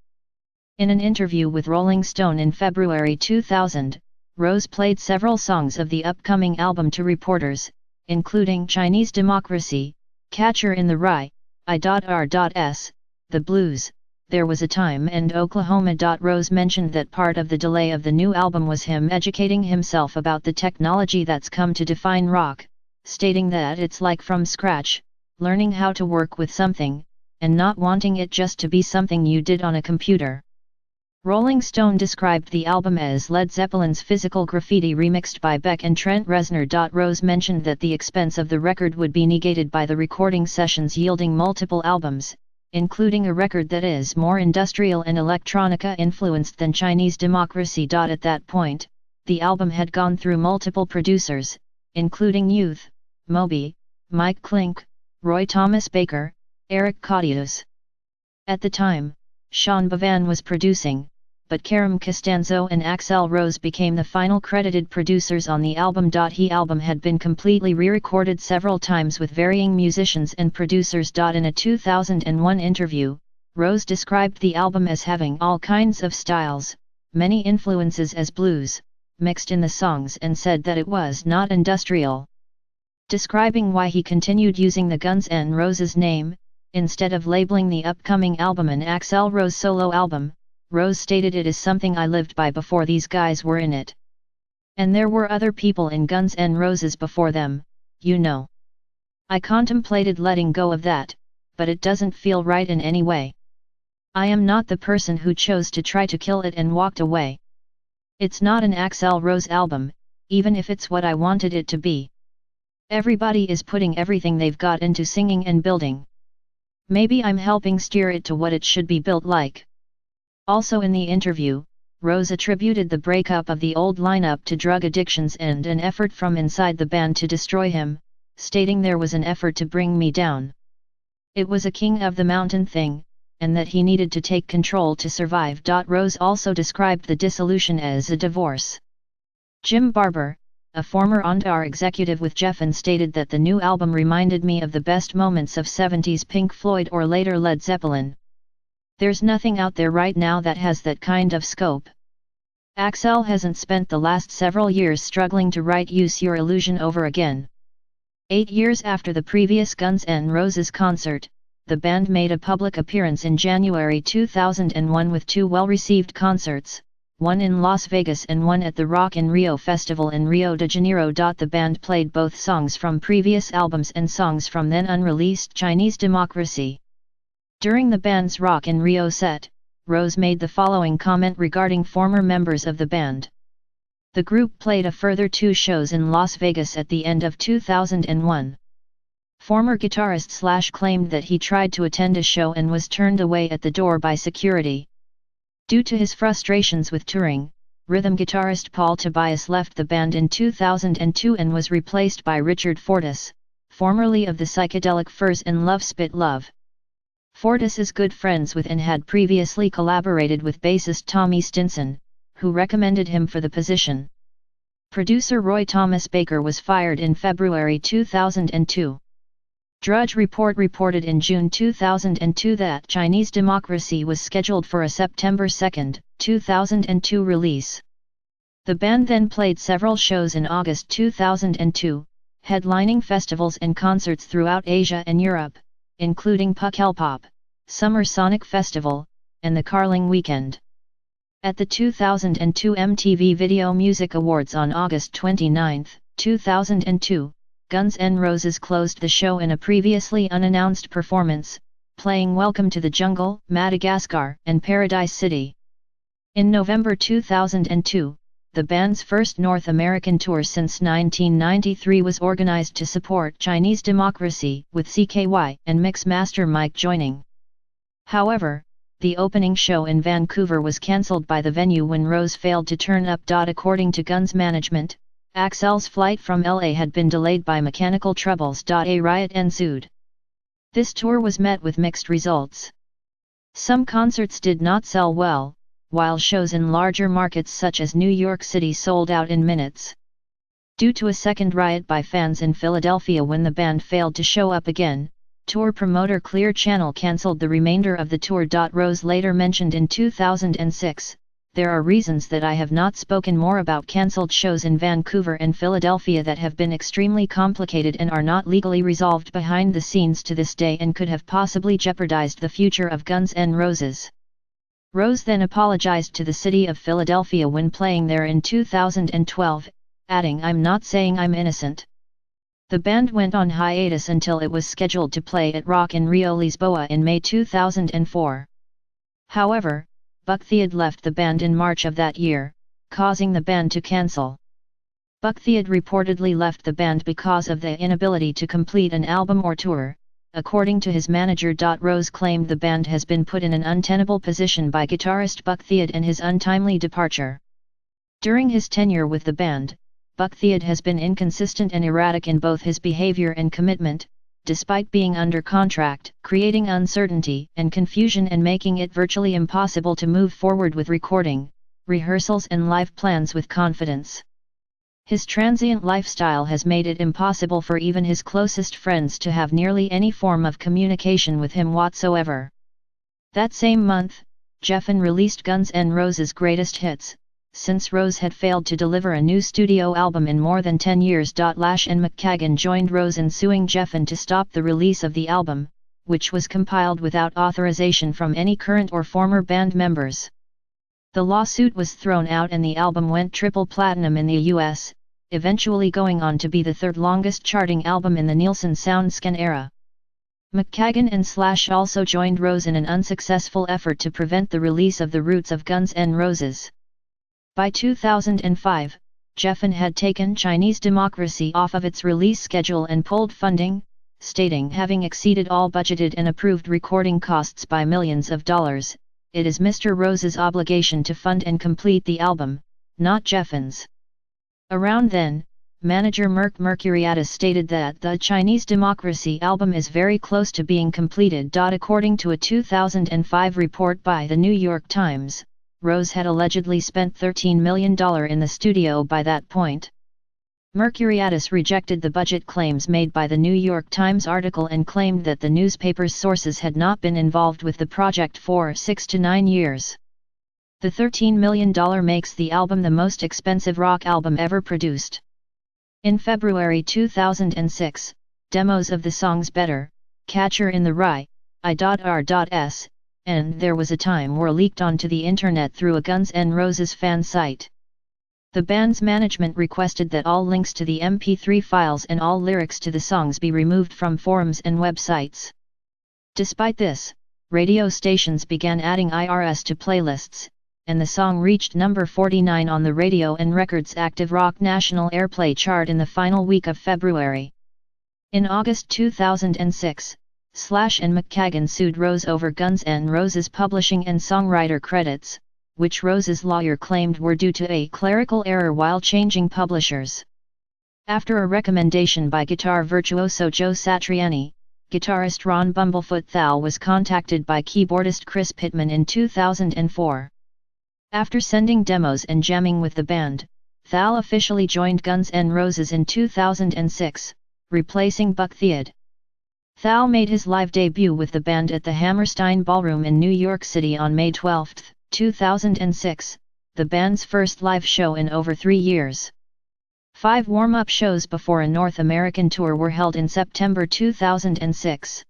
In an interview with Rolling Stone in February 2000, Rose played several songs of the upcoming album to reporters, including Chinese Democracy, Catcher in the Rye, I.R.S., The Blues, There Was a Time and Oklahoma. Rose mentioned that part of the delay of the new album was him educating himself about the technology that's come to define rock, stating that it's like from scratch, learning how to work with something, and not wanting it just to be something you did on a computer. Rolling Stone described the album as Led Zeppelin's Physical Graffiti remixed by Beck and Trent Reznor. Rose mentioned that the expense of the record would be negated by the recording sessions yielding multiple albums, including a record that is more industrial and electronica influenced than Chinese Democracy. At that point, the album had gone through multiple producers, including Youth, Moby, Mike Klink, Roy Thomas Baker, Eric Caudius. At the time, Sean Bavan was producing, but Karam Costanzo and Axl Rose became the final credited producers on the album. The album had been completely re-recorded several times with varying musicians and producers. In a 2001 interview, Rose described the album as having all kinds of styles, many influences as blues, mixed in the songs, and said that it was not industrial. Describing why he continued using the Guns N' Roses name, instead of labeling the upcoming album an Axl Rose solo album, Rose stated, "It is something I lived by before these guys were in it. And there were other people in Guns N' Roses before them, you know. I contemplated letting go of that, but it doesn't feel right in any way. I am not the person who chose to try to kill it and walked away. It's not an Axl Rose album, even if it's what I wanted it to be. Everybody is putting everything they've got into singing and building. Maybe I'm helping steer it to what it should be built like." Also in the interview, Rose attributed the breakup of the old lineup to drug addictions and an effort from inside the band to destroy him, stating there was an effort to bring me down. It was a king of the mountain thing, and that he needed to take control to survive. Rose also described the dissolution as a divorce. Jim Barber, a former On-Air executive with Geffen, stated that the new album reminded me of the best moments of 70s Pink Floyd or later Led Zeppelin. There's nothing out there right now that has that kind of scope. Axl hasn't spent the last several years struggling to write Use Your Illusion over again. 8 years after the previous Guns N' Roses concert, the band made a public appearance in January 2001 with 2 well-received concerts, one in Las Vegas and one at the Rock in Rio festival in Rio de Janeiro. The band played both songs from previous albums and songs from then unreleased Chinese Democracy. During the band's Rock in Rio set, Rose made the following comment regarding former members of the band. The group played a further 2 shows in Las Vegas at the end of 2001. Former guitarist Slash claimed that he tried to attend a show and was turned away at the door by security. Due to his frustrations with touring, rhythm guitarist Paul Tobias left the band in 2002 and was replaced by Richard Fortus, formerly of the psychedelic Furs and Love Spit Love. Fortus is good friends with and had previously collaborated with bassist Tommy Stinson, who recommended him for the position. Producer Roy Thomas Baker was fired in February 2002. Drudge Report reported in June 2002 that Chinese Democracy was scheduled for a September 2, 2002 release. The band then played several shows in August 2002, headlining festivals and concerts throughout Asia and Europe, including Pukkelpop, Summer Sonic Festival, and the Carling Weekend. At the 2002 MTV Video Music Awards on August 29, 2002, Guns N' Roses closed the show in a previously unannounced performance, playing Welcome to the Jungle, Madagascar, and Paradise City. In November 2002, the band's first North American tour since 1993 was organized to support Chinese Democracy, with CKY and Mixmaster Mike joining. However, the opening show in Vancouver was cancelled by the venue when Rose failed to turn up. According to Guns management, Axl's flight from LA had been delayed by mechanical troubles. A riot ensued. This tour was met with mixed results. Some concerts did not sell well, while shows in larger markets such as New York City sold out in minutes. Due to a second riot by fans in Philadelphia when the band failed to show up again, tour promoter Clear Channel cancelled the remainder of the tour. Rose later mentioned in 2006, "There are reasons that I have not spoken more about cancelled shows in Vancouver and Philadelphia that have been extremely complicated and are not legally resolved behind the scenes to this day and could have possibly jeopardized the future of Guns N' Roses." Rose then apologized to the city of Philadelphia when playing there in 2012, adding, "I'm not saying I'm innocent." The band went on hiatus until it was scheduled to play at Rock in Rio Lisboa in May 2004. However, Buck Theod left the band in March of that year, causing the band to cancel. Buck Theod reportedly left the band because of the inability to complete an album or tour, according to his manager. Rose claimed the band has been put in an untenable position by guitarist Buck Theod and his untimely departure. During his tenure with the band, Buck Theod has been inconsistent and erratic in both his behavior and commitment, despite being under contract, creating uncertainty and confusion and making it virtually impossible to move forward with recording, rehearsals and live plans with confidence. His transient lifestyle has made it impossible for even his closest friends to have nearly any form of communication with him whatsoever. That same month, Geffen released Guns N' Roses' Greatest Hits, since Rose had failed to deliver a new studio album in more than 10 years. Lash and McKagan joined Rose in suing Geffen to stop the release of the album, which was compiled without authorization from any current or former band members. The lawsuit was thrown out and the album went triple platinum in the US, eventually going on to be the third longest charting album in the Nielsen SoundScan era. McKagan and Slash also joined Rose in an unsuccessful effort to prevent the release of The Roots of Guns N' Roses. By 2005, Geffen had taken Chinese Democracy off of its release schedule and pulled funding, stating, "Having exceeded all budgeted and approved recording costs by millions of dollars, it is Mr. Rose's obligation to fund and complete the album, not Geffen's." Around then, manager Merck Mercuriadis stated that the Chinese Democracy album is very close to being completed. According to a 2005 report by the New York Times, Rose had allegedly spent $13 million in the studio by that point. Mercuriadis rejected the budget claims made by the New York Times article and claimed that the newspaper's sources had not been involved with the project for 6 to 9 years. The $13 million makes the album the most expensive rock album ever produced. In February 2006, demos of the songs Better, Catcher in the Rye, I.R.S., and There Was a Time were leaked onto the internet through a Guns N' Roses fan site. The band's management requested that all links to the MP3 files and all lyrics to the songs be removed from forums and websites. Despite this, radio stations began adding IRS to playlists, and the song reached number 49 on the Radio and Records Active Rock National Airplay chart in the final week of February. In August 2006, Slash and McKagan sued Rose over Guns N' Roses publishing and songwriter credits, which Rose's lawyer claimed were due to a clerical error while changing publishers. After a recommendation by guitar virtuoso Joe Satriani, guitarist Ron Bumblefoot Thal was contacted by keyboardist Chris Pittman in 2004. After sending demos and jamming with the band, Thal officially joined Guns N' Roses in 2006, replacing Buck Theod. Thal made his live debut with the band at the Hammerstein Ballroom in New York City on May 12, 2006, the band's first live show in over 3 years. 5 warm-up shows before a North American tour were held in September 2006.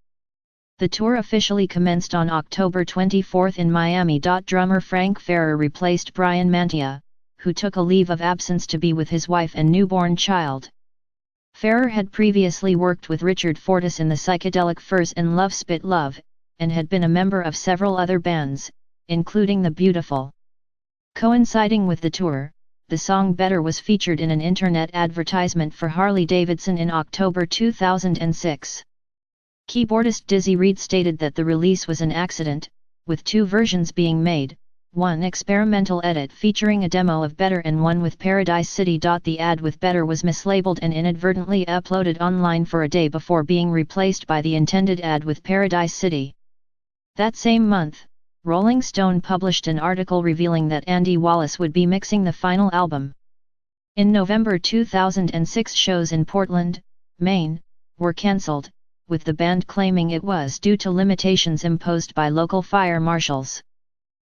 The tour officially commenced on October 24 in Miami. Drummer Frank Ferrer replaced Brian Mantia, who took a leave of absence to be with his wife and newborn child. Ferrer had previously worked with Richard Fortus in the Psychedelic Furs and Love Spit Love, and had been a member of several other bands, including The Beautiful. Coinciding with the tour, the song Better was featured in an internet advertisement for Harley-Davidson in October 2006. Keyboardist Dizzy Reed stated that the release was an accident, with 2 versions being made, one experimental edit featuring a demo of Better and one with Paradise City. The ad with Better was mislabeled and inadvertently uploaded online for a day before being replaced by the intended ad with Paradise City. That same month, Rolling Stone published an article revealing that Andy Wallace would be mixing the final album. In November 2006, shows in Portland, Maine, were cancelled, with the band claiming it was due to limitations imposed by local fire marshals.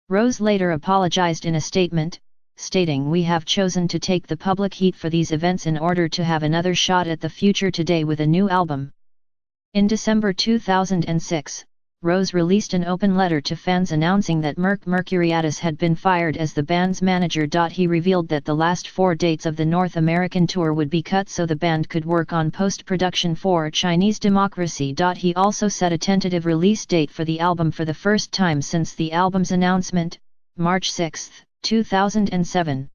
Rose later apologized in a statement, stating, "We have chosen to take the public heat for these events in order to have another shot at the future today with a new album." In December 2006, Rose released an open letter to fans announcing that Mercuriadis had been fired as the band's manager. He revealed that the last 4 dates of the North American tour would be cut so the band could work on post-production for Chinese Democracy. He also set a tentative release date for the album for the first time since the album's announcement, March 6, 2007.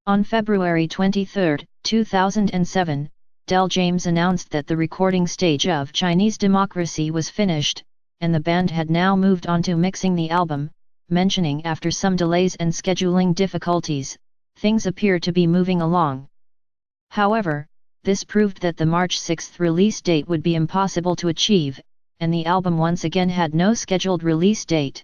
On February 23, 2007, Del James announced that the recording stage of Chinese Democracy was finished, and the band had now moved on to mixing the album, mentioning after some delays and scheduling difficulties, things appear to be moving along. However, this proved that the March 6 release date would be impossible to achieve, and the album once again had no scheduled release date.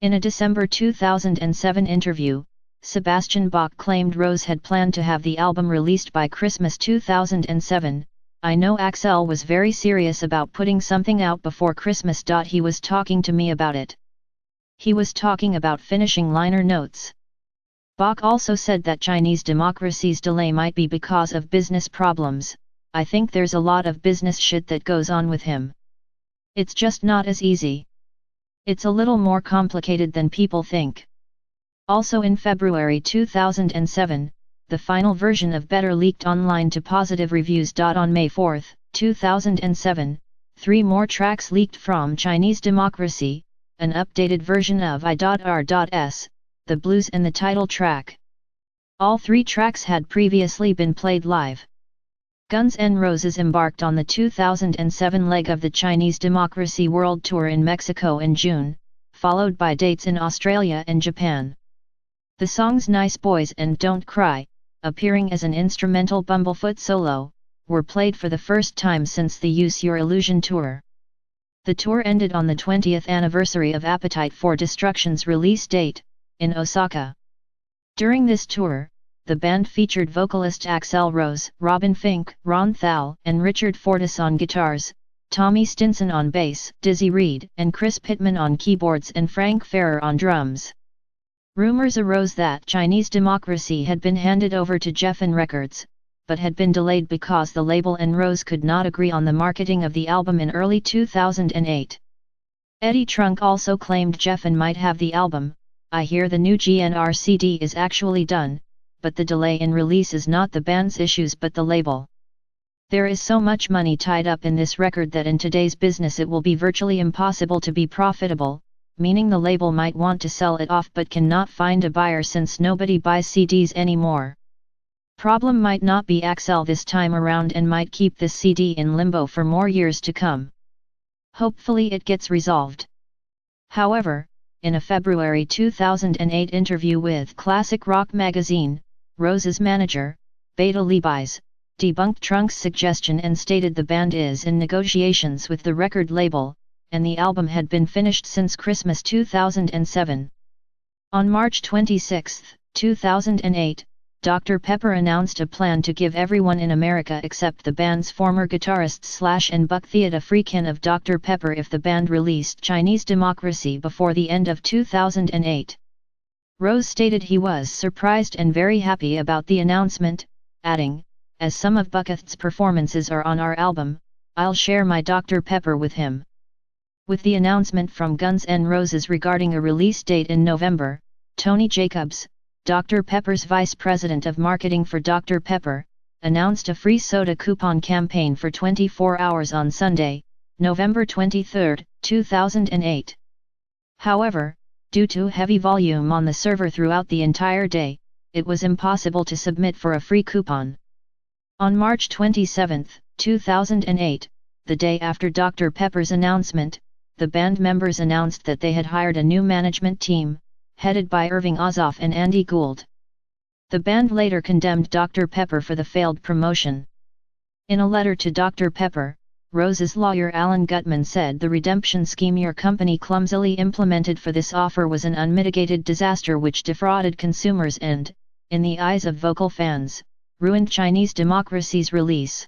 In a December 2007 interview, Sebastian Bach claimed Rose had planned to have the album released by Christmas 2007. "I know Axel was very serious about putting something out before Christmas. He was talking to me about it. He was talking about finishing liner notes." Bach also said that Chinese Democracy's delay might be because of business problems. "I think there's a lot of business shit that goes on with him. It's just not as easy. It's a little more complicated than people think." Also in February 2007, the final version of Better leaked online to positive reviews. On May 4, 2007, 3 more tracks leaked from Chinese Democracy, an updated version of I.R.S., the blues and the title track. All 3 tracks had previously been played live. Guns N' Roses embarked on the 2007 leg of the Chinese Democracy World Tour in Mexico in June, followed by dates in Australia and Japan. The songs Nice Boys and Don't Cry, appearing as an instrumental Bumblefoot solo, were played for the first time since the Use Your Illusion tour. The tour ended on the 20th anniversary of Appetite for Destruction's release date, in Osaka. During this tour, the band featured vocalist Axl Rose, Robin Fink, Ron Thal, and Richard Fortus on guitars, Tommy Stinson on bass, Dizzy Reed and Chris Pittman on keyboards, and Frank Ferrer on drums. Rumors arose that Chinese Democracy had been handed over to Geffen Records, but had been delayed because the label and Rose could not agree on the marketing of the album in early 2008. Eddie Trunk also claimed Geffen might have the album. "I hear the new GNR CD is actually done, but the delay in release is not the band's issues but the label. There is so much money tied up in this record that in today's business it will be virtually impossible to be profitable," meaning the label might want to sell it off but cannot find a buyer since nobody buys CDs anymore. Problem might not be Axel this time around and might keep this CD in limbo for more years to come. Hopefully it gets resolved. However, in a February 2008 interview with Classic Rock magazine, Rose's manager, Beta Leibis, debunked Trunk's suggestion and stated the band is in negotiations with the record label, and the album had been finished since Christmas 2007. On March 26, 2008, Dr. Pepper announced a plan to give everyone in America except the band's former guitarists Slash and Buck Theod a free can of Dr. Pepper if the band released Chinese Democracy before the end of 2008. Rose stated he was surprised and very happy about the announcement, adding, "As some of Bucketh's performances are on our album, I'll share my Dr. Pepper with him." With the announcement from Guns N' Roses regarding a release date in November, Tony Jacobs, Dr. Pepper's vice president of marketing for Dr. Pepper, announced a free soda coupon campaign for 24 hours on Sunday, November 23, 2008. However, due to heavy volume on the server throughout the entire day, it was impossible to submit for a free coupon. On March 27, 2008, the day after Dr. Pepper's announcement, the band members announced that they had hired a new management team, headed by Irving Azoff and Andy Gould. The band later condemned Dr. Pepper for the failed promotion. In a letter to Dr. Pepper, Rose's lawyer Alan Gutman said the redemption scheme your company clumsily implemented for this offer was an unmitigated disaster which defrauded consumers and, in the eyes of vocal fans, ruined Chinese Democracy's release.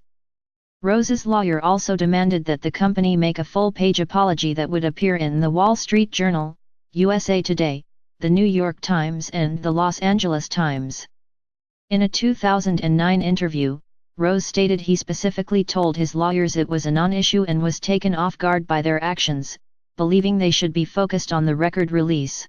Rose's lawyer also demanded that the company make a full-page apology that would appear in the Wall Street Journal, USA Today, the New York Times and the Los Angeles Times. In a 2009 interview, Rose stated he specifically told his lawyers it was a non-issue and was taken off guard by their actions, believing they should be focused on the record release.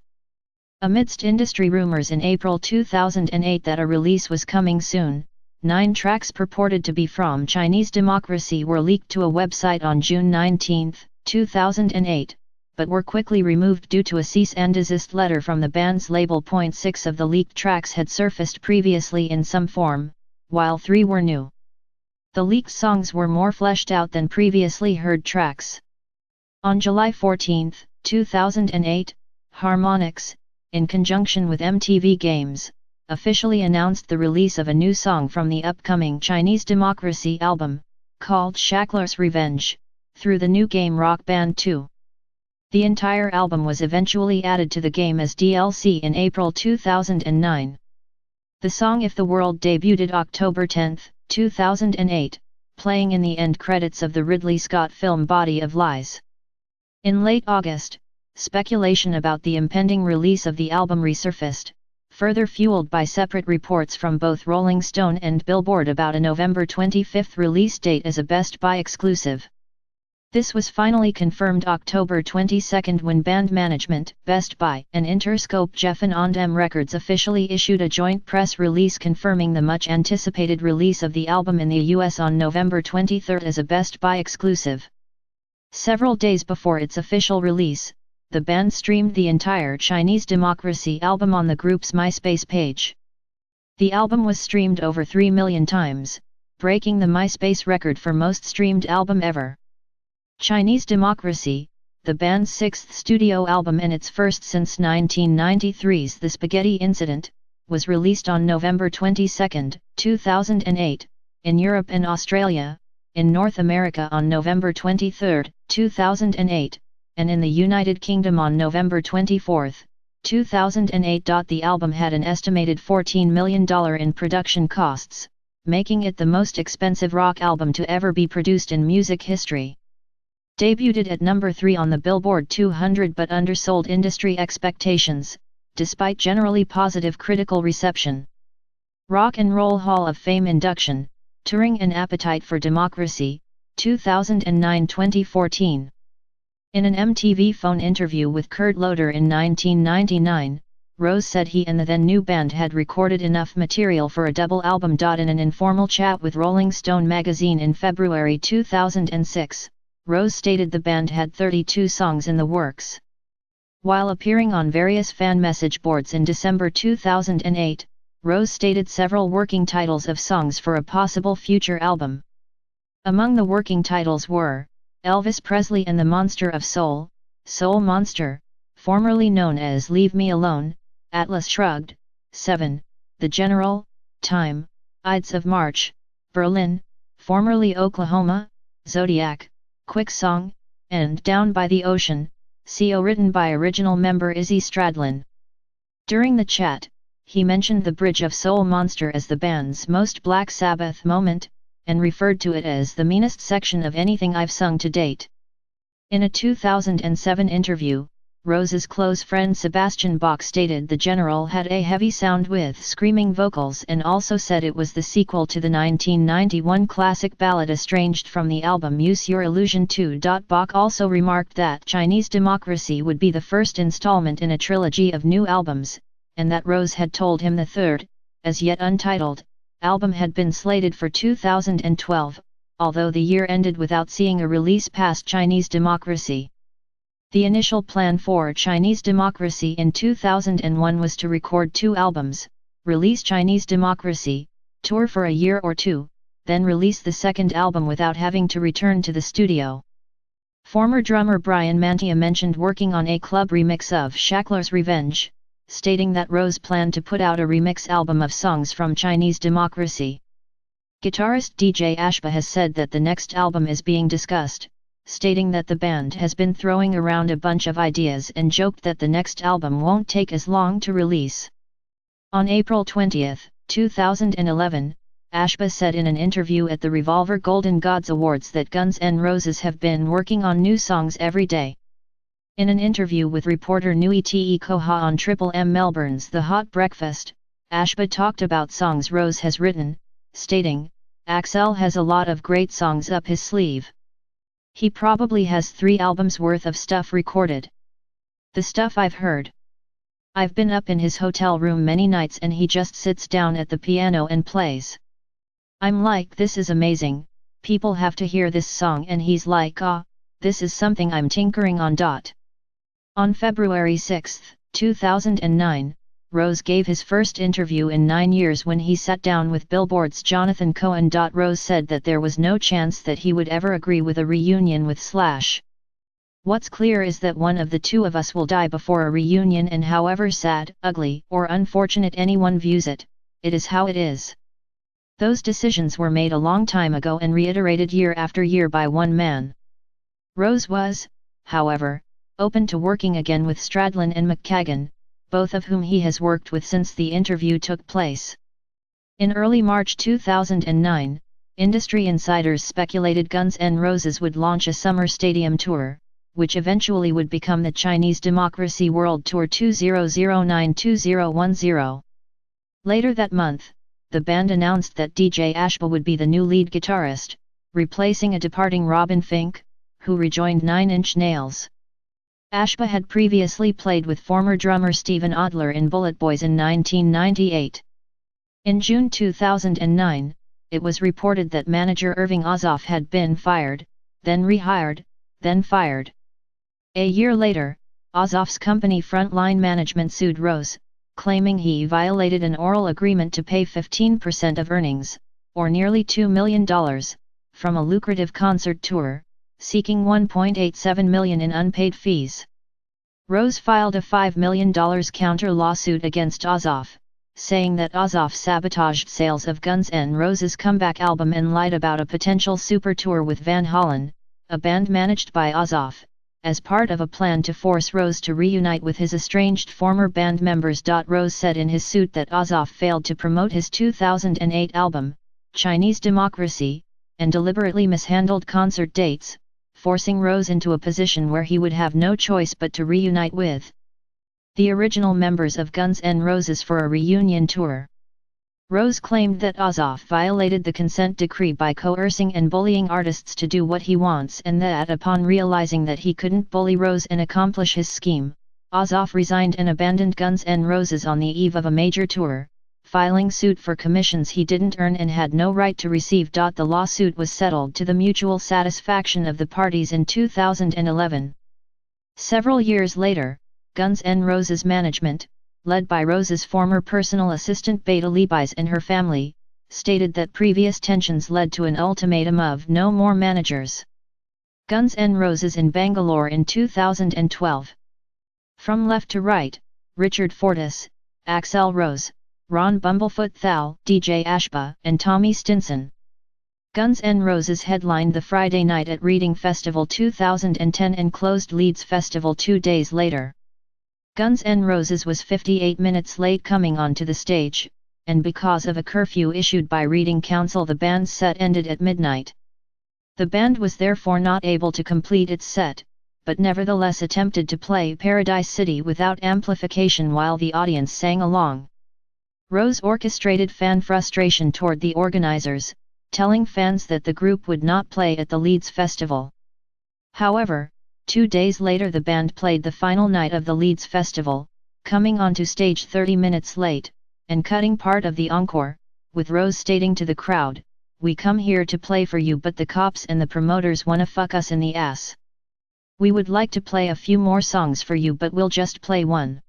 Amidst industry rumors in April 2008 that a release was coming soon, 9 tracks purported to be from Chinese Democracy were leaked to a website on June 19, 2008. But were quickly removed due to a cease and desist letter from the band's label. 6 of the leaked tracks had surfaced previously in some form, while 3 were new. The leaked songs were more fleshed out than previously heard tracks. On July 14, 2008, Harmonix, in conjunction with MTV Games, officially announced the release of a new song from the upcoming Chinese Democracy album, called Shackler's Revenge, through the new game Rock Band 2. The entire album was eventually added to the game as DLC in April 2009. The song If the World debuted October 10, 2008, playing in the end credits of the Ridley Scott film Body of Lies. In late August, speculation about the impending release of the album resurfaced, further fueled by separate reports from both Rolling Stone and Billboard about a November 25 release date as a Best Buy exclusive. This was finally confirmed October 22 when band management, Best Buy, and Interscope Geffen und M Records officially issued a joint press release confirming the much-anticipated release of the album in the US on November 23 as a Best Buy exclusive. Several days before its official release, the band streamed the entire Chinese Democracy album on the group's MySpace page. The album was streamed over 3 million times, breaking the MySpace record for most streamed album ever. Chinese Democracy, the band's 6th studio album and its first since 1993's The Spaghetti Incident, was released on November 22, 2008, in Europe and Australia, in North America on November 23, 2008, and in the United Kingdom on November 24, 2008. The album had an estimated $14 million in production costs, making it the most expensive rock album to ever be produced in music history. Debuted at number 3 on the Billboard 200 but undersold industry expectations, despite generally positive critical reception. Rock and Roll Hall of Fame induction, Touring and Appetite for Democracy, 2009-2014. In an MTV phone interview with Kurt Loder in 1999, Rose said he and the then new band had recorded enough material for a double album. In an informal chat with Rolling Stone magazine in February 2006, Rose stated the band had 32 songs in the works. While appearing on various fan message boards in December 2008, Rose stated several working titles of songs for a possible future album. Among the working titles were, Elvis Presley and the Monster of Soul, Soul Monster, formerly known as Leave Me Alone, Atlas Shrugged, 7, The General, Time, Ides of March, Berlin, formerly Oklahoma, Zodiac, Quick Song, and Down by the Ocean, CO written by original member Izzy Stradlin. During the chat, he mentioned the bridge of Soul Monster as the band's most Black Sabbath moment, and referred to it as the meanest section of anything I've sung to date. In a 2007 interview, Rose's close friend Sebastian Bach stated The General had a heavy sound with screaming vocals and also said it was the sequel to the 1991 classic ballad Estranged from the album Use Your Illusion 2. Bach also remarked that Chinese Democracy would be the first installment in a trilogy of new albums, and that Rose had told him the third, as yet untitled, album had been slated for 2012, although the year ended without seeing a release past Chinese Democracy. The initial plan for Chinese Democracy in 2001 was to record 2 albums, release Chinese Democracy, tour for a year or 2, then release the second album without having to return to the studio. Former drummer Brian Mantia mentioned working on a club remix of Shackler's Revenge, stating that Rose planned to put out a remix album of songs from Chinese Democracy. Guitarist DJ Ashba has said that the next album is being discussed, stating that the band has been throwing around a bunch of ideas and joked that the next album won't take as long to release. On April 20, 2011, Ashba said in an interview at the Revolver Golden Gods Awards that Guns N' Roses have been working on new songs every day. In an interview with reporter Nui Te Koha on Triple M Melbourne's The Hot Breakfast, Ashba talked about songs Rose has written, stating, Axel has a lot of great songs up his sleeve. He probably has 3 albums worth of stuff recorded. The stuff I've heard. I've been up in his hotel room many nights and he just sits down at the piano and plays. I'm like, this is amazing, people have to hear this song, and he's like, this is something I'm tinkering on. On February 6, 2009, Rose gave his first interview in 9 years when he sat down with Billboard's Jonathan Cohen. Rose said that there was no chance that he would ever agree with a reunion with Slash. What's clear is that one of the two of us will die before a reunion, and however sad, ugly, or unfortunate anyone views it, it is how it is. Those decisions were made a long time ago and reiterated year after year by one man. Rose was, however, open to working again with Stradlin and McKagan, both of whom he has worked with since the interview took place. In early March 2009, industry insiders speculated Guns N' Roses would launch a summer stadium tour, which eventually would become the Chinese Democracy World Tour 2009-2010. Later that month, the band announced that DJ Ashba would be the new lead guitarist, replacing a departing Robin Fink, who rejoined Nine Inch Nails. Ashba had previously played with former drummer Steven Adler in Bullet Boys in 1998. In June 2009, it was reported that manager Irving Azoff had been fired, then rehired, then fired. A year later, Azoff's company Frontline Management sued Rose, claiming he violated an oral agreement to pay 15% of earnings, or nearly $2 million, from a lucrative concert tour, seeking $1.87 million in unpaid fees. Rose filed a $5 million counter-lawsuit against Azoff, saying that Azoff sabotaged sales of Guns N' Roses' comeback album and lied about a potential super tour with Van Halen, a band managed by Azoff, as part of a plan to force Rose to reunite with his estranged former band members. Rose said in his suit that Azoff failed to promote his 2008 album, Chinese Democracy, and deliberately mishandled concert dates, forcing Rose into a position where he would have no choice but to reunite with the original members of Guns N' Roses for a reunion tour. Rose claimed that Azoff violated the consent decree by coercing and bullying artists to do what he wants, and that upon realizing that he couldn't bully Rose and accomplish his scheme, Azoff resigned and abandoned Guns N' Roses on the eve of a major tour, filing suit for commissions he didn't earn and had no right to receive. The lawsuit was settled to the mutual satisfaction of the parties in 2011. Several years later, Guns N' Roses management, led by Rose's former personal assistant Beta Leibis and her family, stated that previous tensions led to an ultimatum of no more managers. Guns N' Roses in Bangalore in 2012. From left to right, Richard Fortus, Axl Rose, Ron Bumblefoot Thal, DJ Ashba, and Tommy Stinson. Guns N' Roses headlined the Friday night at Reading Festival 2010 and closed Leeds Festival 2 days later. Guns N' Roses was 58 minutes late coming onto the stage, and because of a curfew issued by Reading Council the band's set ended at midnight. The band was therefore not able to complete its set, but nevertheless attempted to play Paradise City without amplification while the audience sang along. Rose orchestrated fan frustration toward the organizers, telling fans that the group would not play at the Leeds Festival. However, 2 days later the band played the final night of the Leeds Festival, coming onto stage 30 minutes late, and cutting part of the encore, with Rose stating to the crowd, "We come here to play for you but the cops and the promoters wanna fuck us in the ass. We would like to play a few more songs for you but we'll just play one."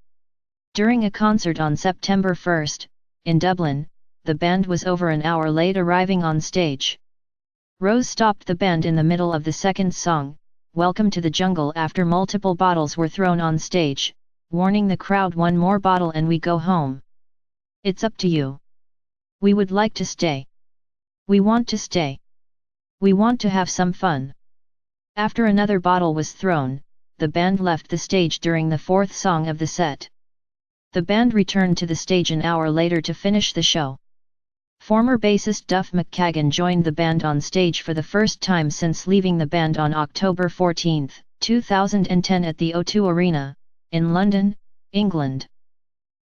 During a concert on September 1, in Dublin, the band was over an hour late arriving on stage. Rose stopped the band in the middle of the second song, "Welcome to the Jungle," after multiple bottles were thrown on stage, warning the crowd, "One more bottle and we go home. It's up to you. We would like to stay. We want to stay. We want to have some fun." After another bottle was thrown, the band left the stage during the fourth song of the set. The band returned to the stage an hour later to finish the show. Former bassist Duff McKagan joined the band on stage for the first time since leaving the band on October 14, 2010 at the O2 Arena, in London, England.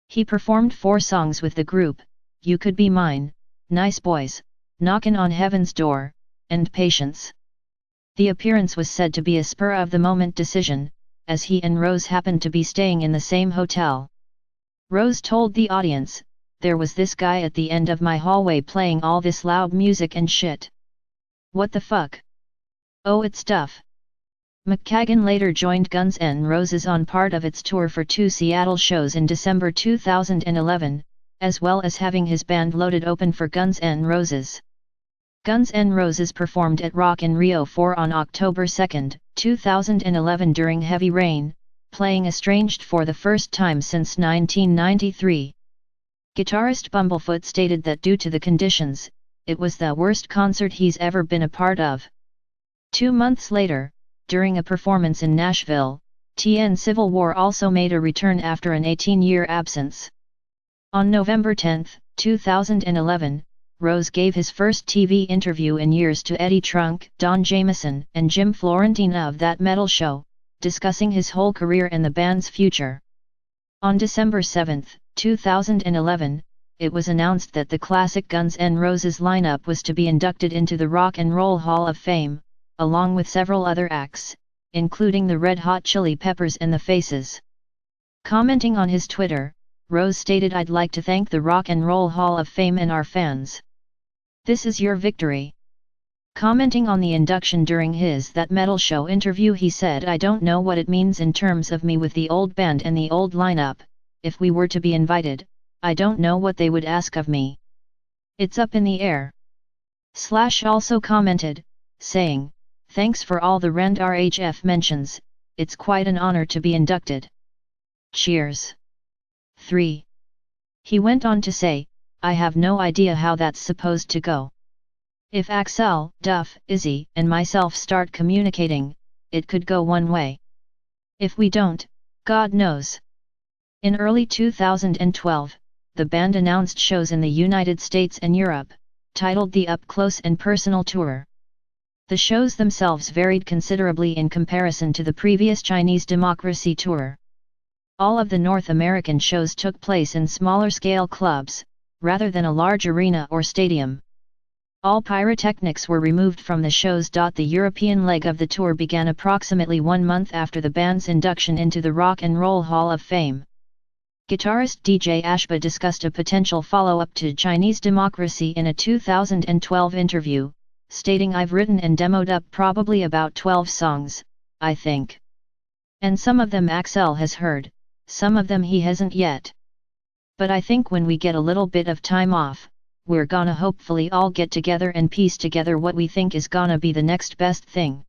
He performed 4 songs with the group: "You Could Be Mine," "Nice Boys," "Knockin' on Heaven's Door," and "Patience." The appearance was said to be a spur-of-the-moment decision, as he and Rose happened to be staying in the same hotel. Rose told the audience, "There was this guy at the end of my hallway playing all this loud music and shit. What the fuck? Oh, it's Duff." McKagan later joined Guns N' Roses on part of its tour for 2 Seattle shows in December 2011, as well as having his band Loaded open for Guns N' Roses. Guns N' Roses performed at Rock in Rio 4 on October 2, 2011 during heavy rain, playing Estranged for the first time since 1993. Guitarist Bumblefoot stated that due to the conditions, it was the worst concert he's ever been a part of. 2 months later, during a performance in Nashville, TN Civil War also made a return after an 18-year absence. On November 10, 2011, Rose gave his first TV interview in years to Eddie Trunk, Don Jamieson, and Jim Florentine of That Metal Show, discussing his whole career and the band's future. On December 7, 2011, it was announced that the classic Guns N' Roses lineup was to be inducted into the Rock and Roll Hall of Fame, along with several other acts, including the Red Hot Chili Peppers and the Faces. Commenting on his Twitter, Rose stated, "I'd like to thank the Rock and Roll Hall of Fame and our fans. This is your victory." Commenting on the induction during his That Metal Show interview, he said, "I don't know what it means in terms of me with the old band and the old lineup. If we were to be invited, I don't know what they would ask of me. It's up in the air." Slash also commented, saying, "Thanks for all the Rand RHF mentions, it's quite an honor to be inducted. Cheers." 3. He went on to say, "I have no idea how that's supposed to go. If Axl, Duff, Izzy, and myself start communicating, it could go one way. If we don't, God knows." In early 2012, the band announced shows in the United States and Europe, titled the Up Close and Personal Tour. The shows themselves varied considerably in comparison to the previous Chinese Democracy Tour. All of the North American shows took place in smaller-scale clubs, rather than a large arena or stadium. All pyrotechnics were removed from the shows. The European leg of the tour began approximately 1 month after the band's induction into the Rock and Roll Hall of Fame. Guitarist DJ Ashba discussed a potential follow-up to Chinese Democracy in a 2012 interview, stating, "I've written and demoed up probably about 12 songs, I think. And some of them Axl has heard, some of them he hasn't yet. But I think when we get a little bit of time off, we're gonna hopefully all get together and piece together what we think is gonna be the next best thing.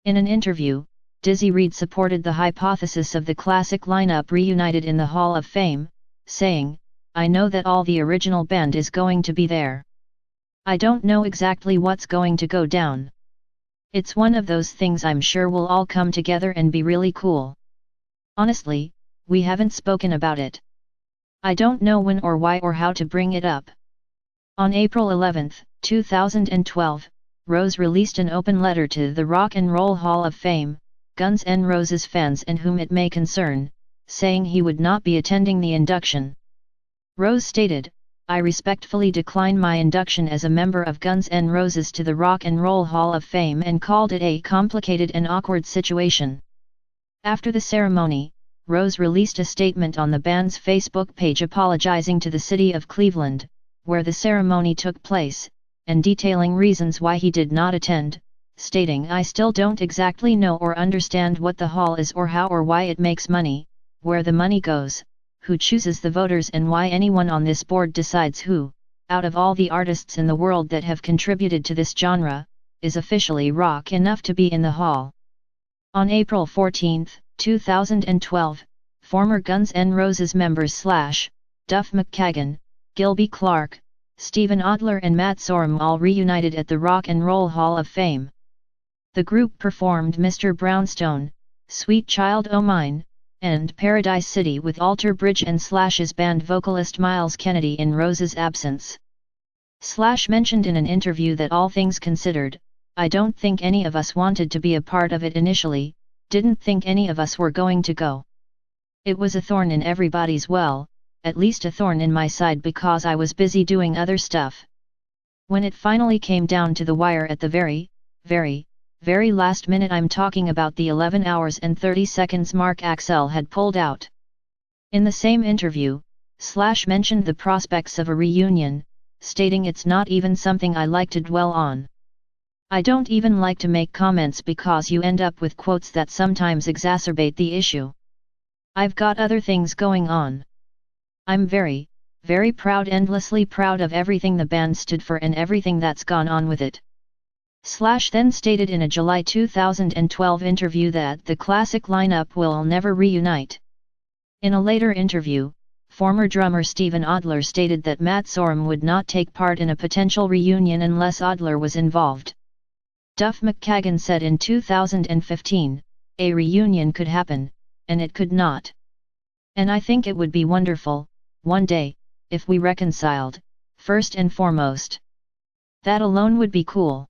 In an interview, Dizzy Reed supported the hypothesis of the classic lineup reunited in the Hall of Fame, saying, "I know that all the original band is going to be there. I don't know exactly what's going to go down. It's one of those things I'm sure we'll all come together and be really cool. Honestly, we haven't spoken about it. I don't know when or why or how to bring it up." On April 11, 2012, Rose released an open letter to the Rock and Roll Hall of Fame, Guns N' Roses fans and whom it may concern, saying he would not be attending the induction. Rose stated, "I respectfully decline my induction as a member of Guns N' Roses to the Rock and Roll Hall of Fame," and called it a complicated and awkward situation. After the ceremony, Rose released a statement on the band's Facebook page apologizing to the city of Cleveland, where the ceremony took place, and detailing reasons why he did not attend, stating, "I still don't exactly know or understand what the hall is or how or why it makes money, where the money goes, who chooses the voters and why anyone on this board decides who, out of all the artists in the world that have contributed to this genre, is officially rock enough to be in the hall." On April 14, 2012, former Guns N' Roses members Duff McKagan, Gilby Clarke, Steven Adler and Matt Sorum all reunited at the Rock and Roll Hall of Fame. The group performed Mr. Brownstone, Sweet Child O' Mine, and Paradise City with Alter Bridge and Slash's band vocalist Miles Kennedy in Rose's absence. Slash mentioned in an interview that all things considered, "I don't think any of us wanted to be a part of it initially, didn't think any of us were going to go. It was a thorn in everybody's well, at least a thorn in my side because I was busy doing other stuff. When it finally came down to the wire at the very last minute, I'm talking about the 11 hours and 30 seconds mark, Axl had pulled out." In the same interview, Slash mentioned the prospects of a reunion, stating, "It's not even something I like to dwell on. I don't even like to make comments because you end up with quotes that sometimes exacerbate the issue. I've got other things going on. I'm very proud, endlessly proud of everything the band stood for and everything that's gone on with it." Slash then stated in a July 2012 interview that the classic lineup will never reunite. In a later interview, former drummer Steven Adler stated that Matt Sorum would not take part in a potential reunion unless Adler was involved. Duff McKagan said in 2015, "A reunion could happen, and it could not. And I think it would be wonderful, one day, if we reconciled, first and foremost. That alone would be cool."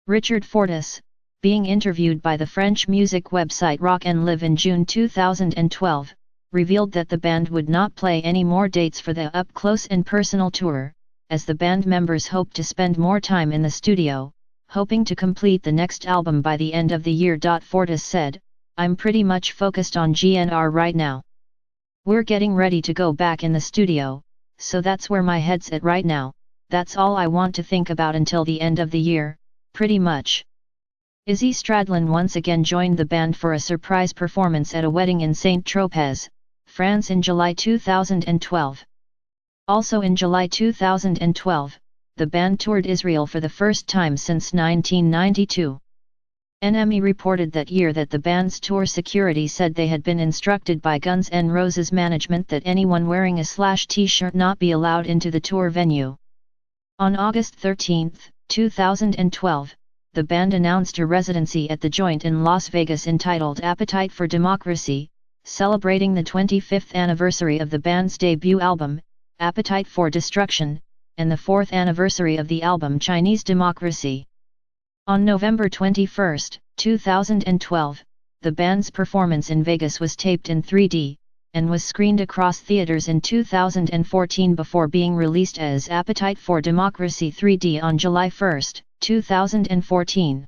Richard Fortus, being interviewed by the French music website Rock and Live in June 2012, revealed that the band would not play any more dates for the Up Close and Personal tour, as the band members hoped to spend more time in the studio, hoping to complete the next album by the end of the year. Fortus said, "I'm pretty much focused on GNR right now. We're getting ready to go back in the studio, so that's where my head's at right now. That's all I want to think about until the end of the year, pretty much." Izzy Stradlin once again joined the band for a surprise performance at a wedding in Saint-Tropez, France in July 2012. Also in July 2012, the band toured Israel for the first time since 1992. NME reported that year that the band's tour security said they had been instructed by Guns N' Roses management that anyone wearing a Slash t-shirt not be allowed into the tour venue. On August 13, 2012, the band announced a residency at the Joint in Las Vegas entitled Appetite for Democracy, celebrating the 25th anniversary of the band's debut album, Appetite for Destruction, and the 4th anniversary of the album Chinese Democracy. On November 21, 2012, the band's performance in Vegas was taped in 3D, and was screened across theaters in 2014 before being released as Appetite for Democracy 3D on July 1, 2014.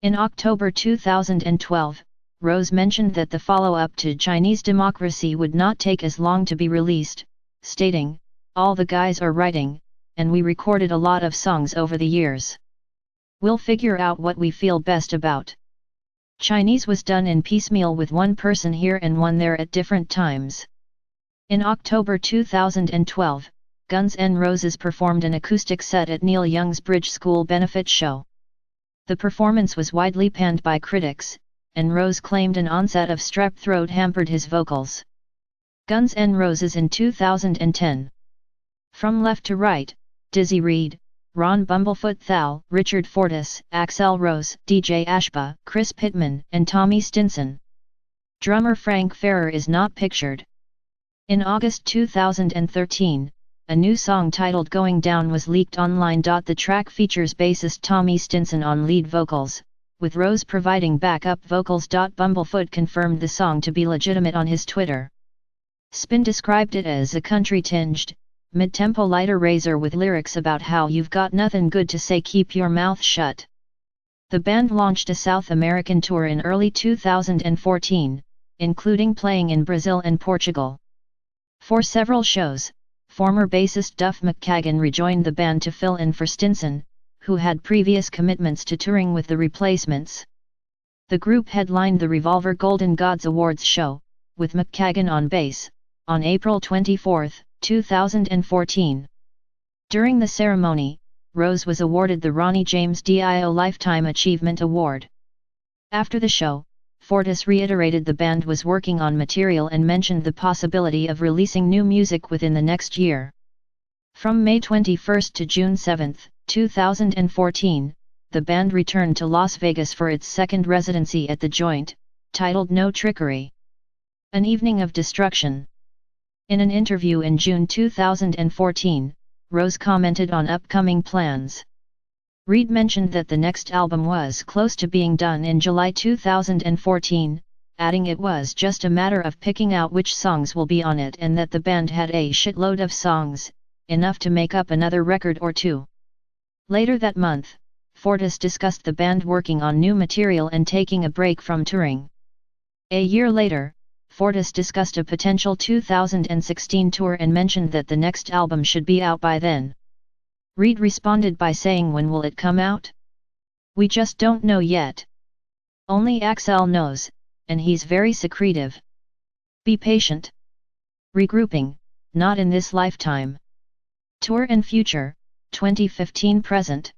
In October 2012, Rose mentioned that the follow-up to Chinese Democracy would not take as long to be released, stating, "All the guys are writing, and we recorded a lot of songs over the years. We'll figure out what we feel best about. Chinese was done in piecemeal with one person here and one there at different times. In October 2012, Guns N' Roses performed an acoustic set at Neil Young's Bridge School benefit show. The performance was widely panned by critics, and Rose claimed an onset of strep throat hampered his vocals. Guns N' Roses in 2010. From left to right, Dizzy Reed, Ron Bumblefoot Thal, Richard Fortus, Axl Rose, DJ Ashba, Chris Pittman, and Tommy Stinson. Drummer Frank Ferrer is not pictured. In August 2013, a new song titled Going Down was leaked online. The track features bassist Tommy Stinson on lead vocals, with Rose providing backup vocals. Bumblefoot confirmed the song to be legitimate on his Twitter. Spin described it as a country-tinged, mid-tempo lighter razor with lyrics about how you've got nothing good to say, keep your mouth shut. The band launched a South American tour in early 2014, including playing in Brazil and Portugal. For several shows, former bassist Duff McKagan rejoined the band to fill in for Stinson, who had previous commitments to touring with the Replacements. The group headlined the Revolver Golden Gods Awards show, with McKagan on bass, on April 24, 2014. During the ceremony, Rose was awarded the Ronnie James Dio Lifetime Achievement Award. After the show, Fortus reiterated the band was working on material and mentioned the possibility of releasing new music within the next year. From May 21 to June 7, 2014, the band returned to Las Vegas for its second residency at The Joint, titled No Trickery. An Evening of Destruction. In an interview in June 2014, Rose commented on upcoming plans. Reed mentioned that the next album was close to being done in July 2014, adding it was just a matter of picking out which songs will be on it and that the band had a shitload of songs, enough to make up another record or two. Later that month, Fortus discussed the band working on new material and taking a break from touring. A year later, Fortus discussed a potential 2016 tour and mentioned that the next album should be out by then. Reed responded by saying, "When will it come out? We just don't know yet. Only Axl knows, and he's very secretive. Be patient. Regrouping, not in this lifetime." Tour and Future, 2015-present.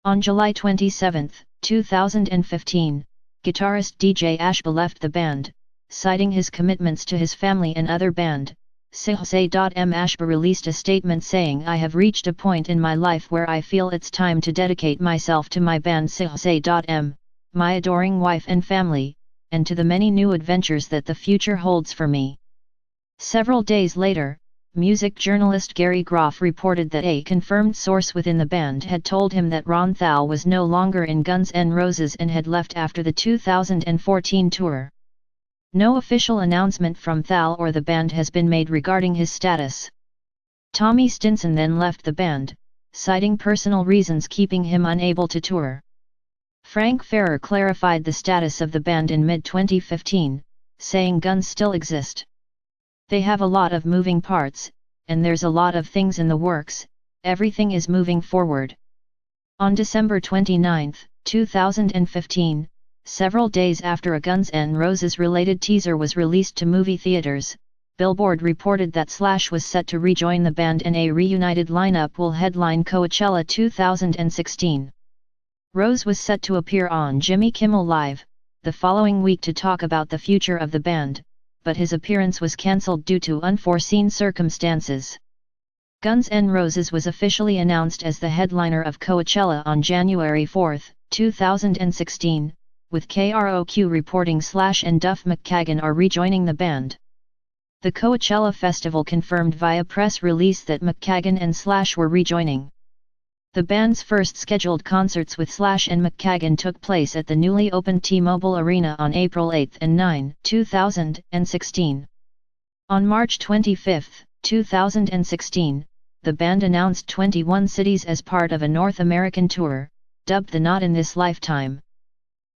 On July 27, 2015, guitarist DJ Ashba left the band, citing his commitments to his family and other band. Sihse.m. Ashba released a statement saying, "I have reached a point in my life where I feel it's time to dedicate myself to my band Sihse.m, my adoring wife and family, and to the many new adventures that the future holds for me." Several days later, music journalist Gary Groff reported that a confirmed source within the band had told him that Ron Thal was no longer in Guns N' Roses and had left after the 2014 tour. No official announcement from Thal or the band has been made regarding his status. Tommy Stinson then left the band, citing personal reasons keeping him unable to tour. Frank Ferrer clarified the status of the band in mid-2015, saying Guns still exist. They have a lot of moving parts, and there's a lot of things in the works, everything is moving forward. On December 29, 2015, several days after a Guns N' Roses related teaser was released to movie theaters, Billboard reported that Slash was set to rejoin the band and a reunited lineup will headline Coachella 2016. Rose was set to appear on Jimmy Kimmel Live the following week to talk about the future of the band, but his appearance was cancelled due to unforeseen circumstances. Guns N' Roses was officially announced as the headliner of Coachella on January 4, 2016, with KROQ reporting Slash and Duff McKagan are rejoining the band. The Coachella Festival confirmed via press release that McKagan and Slash were rejoining. The band's first scheduled concerts with Slash and McKagan took place at the newly opened T-Mobile Arena on April 8 and 9, 2016. On March 25, 2016, the band announced 21 cities as part of a North American tour, dubbed the Not in This Lifetime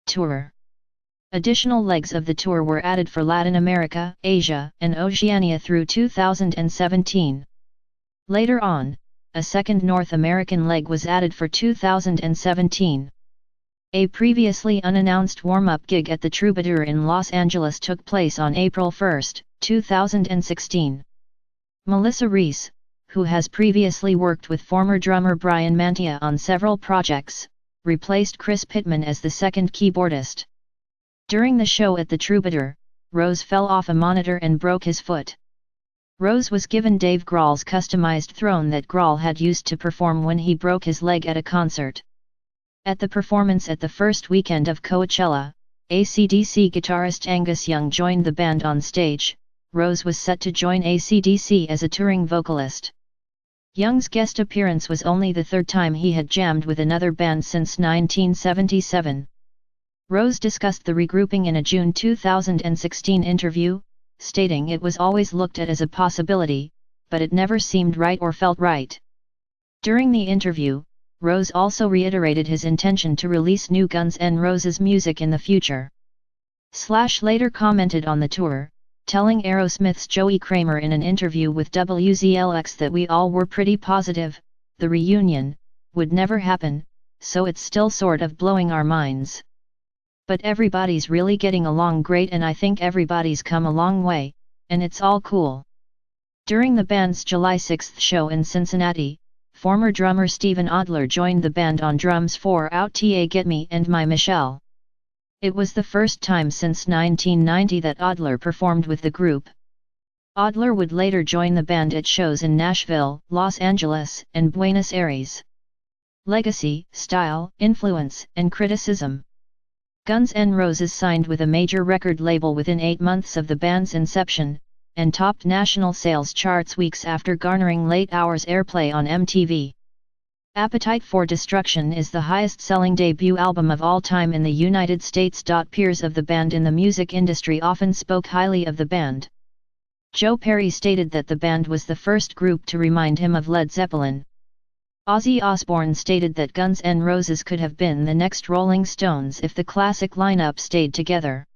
Tour. Additional legs of the tour were added for Latin America, Asia, and Oceania through 2017. Later on, a second North American leg was added for 2017. A previously unannounced warm-up gig at the Troubadour in Los Angeles took place on April 1, 2016. Melissa Reese, who has previously worked with former drummer Brian Mantia on several projects, replaced Chris Pittman as the second keyboardist. During the show at the Troubadour, Rose fell off a monitor and broke his foot. Rose was given Dave Grohl's customized throne that Grohl had used to perform when he broke his leg at a concert. At the performance at the first weekend of Coachella, AC/DC guitarist Angus Young joined the band on stage. Rose was set to join AC/DC as a touring vocalist. Young's guest appearance was only the third time he had jammed with another band since 1977. Rose discussed the regrouping in a June 2016 interview, stating it was always looked at as a possibility, but it never seemed right or felt right. During the interview, Rose also reiterated his intention to release new Guns N' Roses music in the future. Slash later commented on the tour, telling Aerosmith's Joey Kramer in an interview with WZLX that we all were pretty positive, the reunion, would never happen, so it's still sort of blowing our minds. But everybody's really getting along great and I think everybody's come a long way, and it's all cool. During the band's July 6 show in Cincinnati, former drummer Steven Adler joined the band on drums for Out Ta Get Me and My Michelle. It was the first time since 1990 that Adler performed with the group. Adler would later join the band at shows in Nashville, Los Angeles, and Buenos Aires. Legacy, style, influence, and criticism. Guns N' Roses signed with a major record label within 8 months of the band's inception, and topped national sales charts weeks after garnering late hours airplay on MTV. Appetite for Destruction is the highest-selling debut album of all time in the United States. Peers of the band in the music industry often spoke highly of the band. Joe Perry stated that the band was the first group to remind him of Led Zeppelin. Ozzy Osbourne stated that Guns N' Roses could have been the next Rolling Stones if the classic lineup stayed together.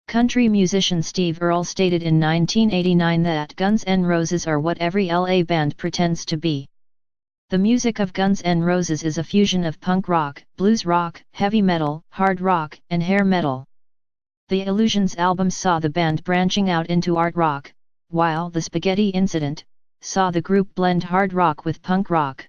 Country musician Steve Earle stated in 1989 that Guns N' Roses are what every LA band pretends to be. The music of Guns N' Roses is a fusion of punk rock, blues rock, heavy metal, hard rock, and hair metal. The Illusions album saw the band branching out into art rock, while The Spaghetti Incident saw the group blend hard rock with punk rock.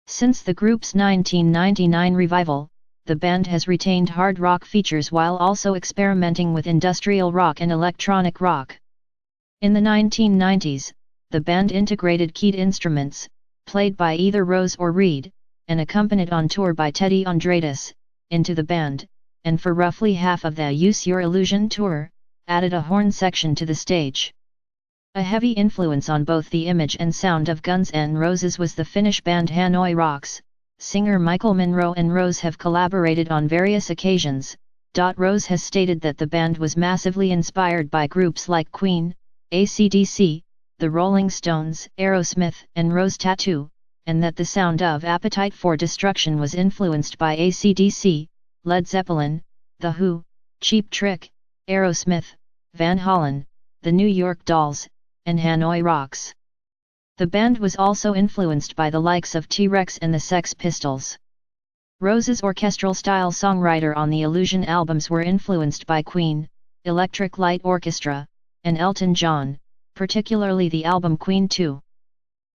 Since the group's 1999 revival, the band has retained hard rock features while also experimenting with industrial rock and electronic rock. In the 1990s, the band integrated keyed instruments, played by either Rose or Reed, and accompanied on tour by Teddy Andreadis, into the band, and for roughly half of the Use Your Illusion tour, added a horn section to the stage. A heavy influence on both the image and sound of Guns N' Roses was the Finnish band Hanoi Rocks. Singer Michael Monroe and Rose have collaborated on various occasions. Rose has stated that the band was massively inspired by groups like Queen, AC/DC, the Rolling Stones, Aerosmith, and Rose Tattoo, and that the sound of Appetite for Destruction was influenced by AC/DC, Led Zeppelin, The Who, Cheap Trick, Aerosmith, Van Halen, the New York Dolls, and Hanoi Rocks. The band was also influenced by the likes of T-Rex and the Sex Pistols. Rose's orchestral-style songwriter on the Illusion albums were influenced by Queen, Electric Light Orchestra, and Elton John, particularly the album Queen 2.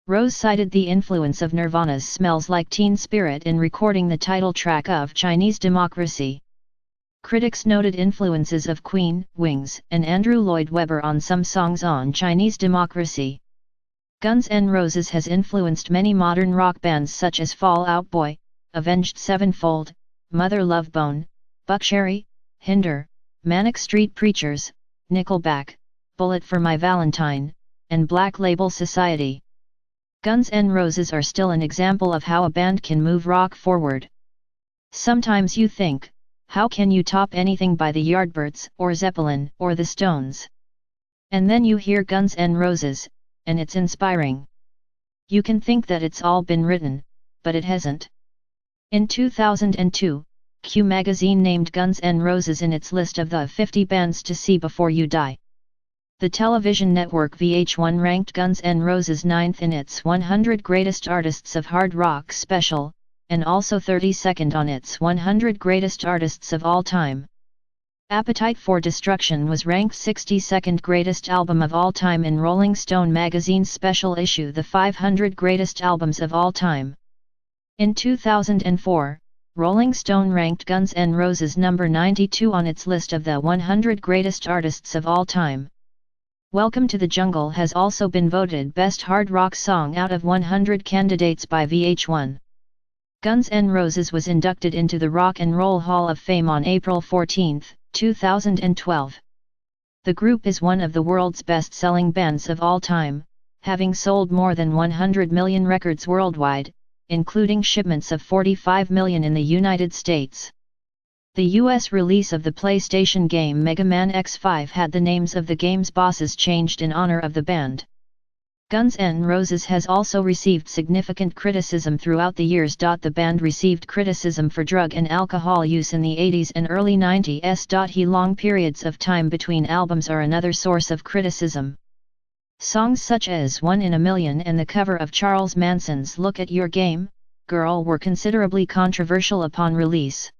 Rose cited the influence of Nirvana's Smells Like Teen Spirit in recording the title track of Chinese Democracy. Critics noted influences of Queen, Wings, and Andrew Lloyd Webber on some songs on Chinese Democracy. Guns N' Roses has influenced many modern rock bands such as Fall Out Boy, Avenged Sevenfold, Mother Love Bone, Buckcherry, Hinder, Manic Street Preachers, Nickelback, Bullet for My Valentine, and Black Label Society. Guns N' Roses are still an example of how a band can move rock forward. Sometimes you think, how can you top anything by the Yardbirds, or Zeppelin, or the Stones? And then you hear Guns N' Roses, and it's inspiring. You can think that it's all been written, but it hasn't. In 2002, Q magazine named Guns N' Roses in its list of the 50 bands to see before you die. The television network VH1 ranked Guns N' Roses 9th in its 100 Greatest Artists of Hard Rock special, and also 32nd on its 100 Greatest Artists of All Time. Appetite for Destruction was ranked 62nd Greatest Album of All Time in Rolling Stone magazine's special issue The 500 Greatest Albums of All Time. In 2004, Rolling Stone ranked Guns N' Roses number 92 on its list of the 100 Greatest Artists of All Time. Welcome to the Jungle has also been voted Best Hard Rock Song out of 100 candidates by VH1. Guns N' Roses was inducted into the Rock and Roll Hall of Fame on April 14, 2012. The group is one of the world's best-selling bands of all time, having sold more than 100 million records worldwide, including shipments of 45 million in the United States. The US release of the PlayStation game Mega Man X5 had the names of the game's bosses changed in honor of the band. Guns N' Roses has also received significant criticism throughout the years. The band received criticism for drug and alcohol use in the 80s and early 90s. Long periods of time between albums are another source of criticism. Songs such as One in a Million and the cover of Charles Manson's Look at Your Game, Girl were considerably controversial upon release.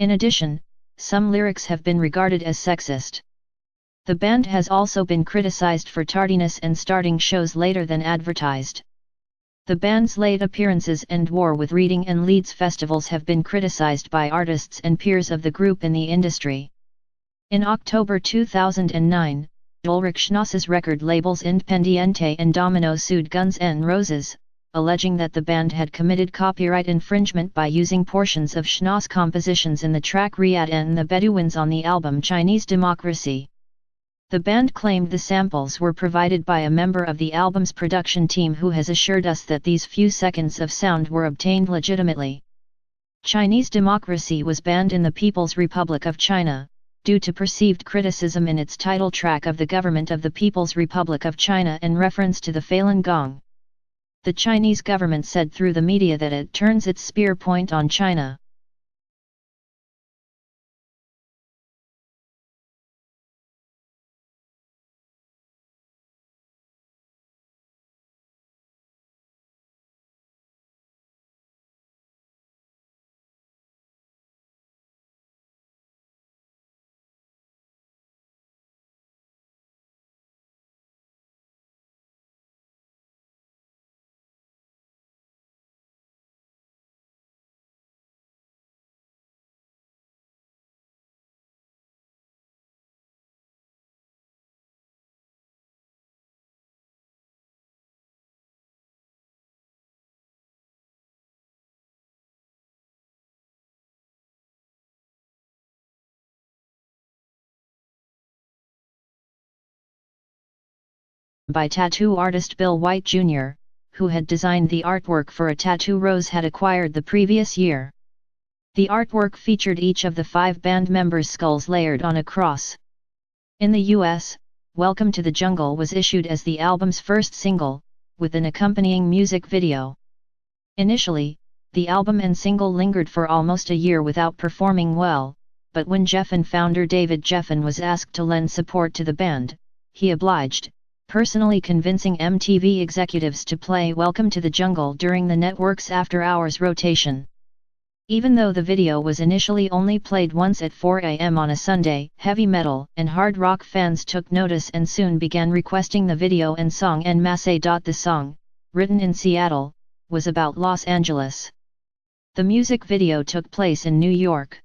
In addition, some lyrics have been regarded as sexist. The band has also been criticized for tardiness and starting shows later than advertised. The band's late appearances and war with Reading and Leeds festivals have been criticized by artists and peers of the group in the industry. In October 2009, Ulrich Schnoss's record labels Independiente and Domino sued Guns N' Roses, alleging that the band had committed copyright infringement by using portions of Schnoss compositions in the track Riyadh and the Bedouins on the album Chinese Democracy. The band claimed the samples were provided by a member of the album's production team who has assured us that these few seconds of sound were obtained legitimately. Chinese Democracy was banned in the People's Republic of China, due to perceived criticism in its title track of the government of the People's Republic of China in reference to the Falun Gong. The Chinese government said through the media that it turns its spear point on China. By tattoo artist Bill White Jr., who had designed the artwork for a tattoo Rose had acquired the previous year. The artwork featured each of the 5 band members' skulls layered on a cross. In the US, Welcome to the Jungle was issued as the album's first single, with an accompanying music video. Initially, the album and single lingered for almost a year without performing well, but when Geffen founder David Geffen was asked to lend support to the band, he obliged, personally convincing MTV executives to play Welcome to the Jungle during the network's after-hours rotation. Even though the video was initially only played once at 4 a.m. on a Sunday, heavy metal and hard rock fans took notice and soon began requesting the video and song en masse. The song, written in Seattle, was about Los Angeles. The music video took place in New York.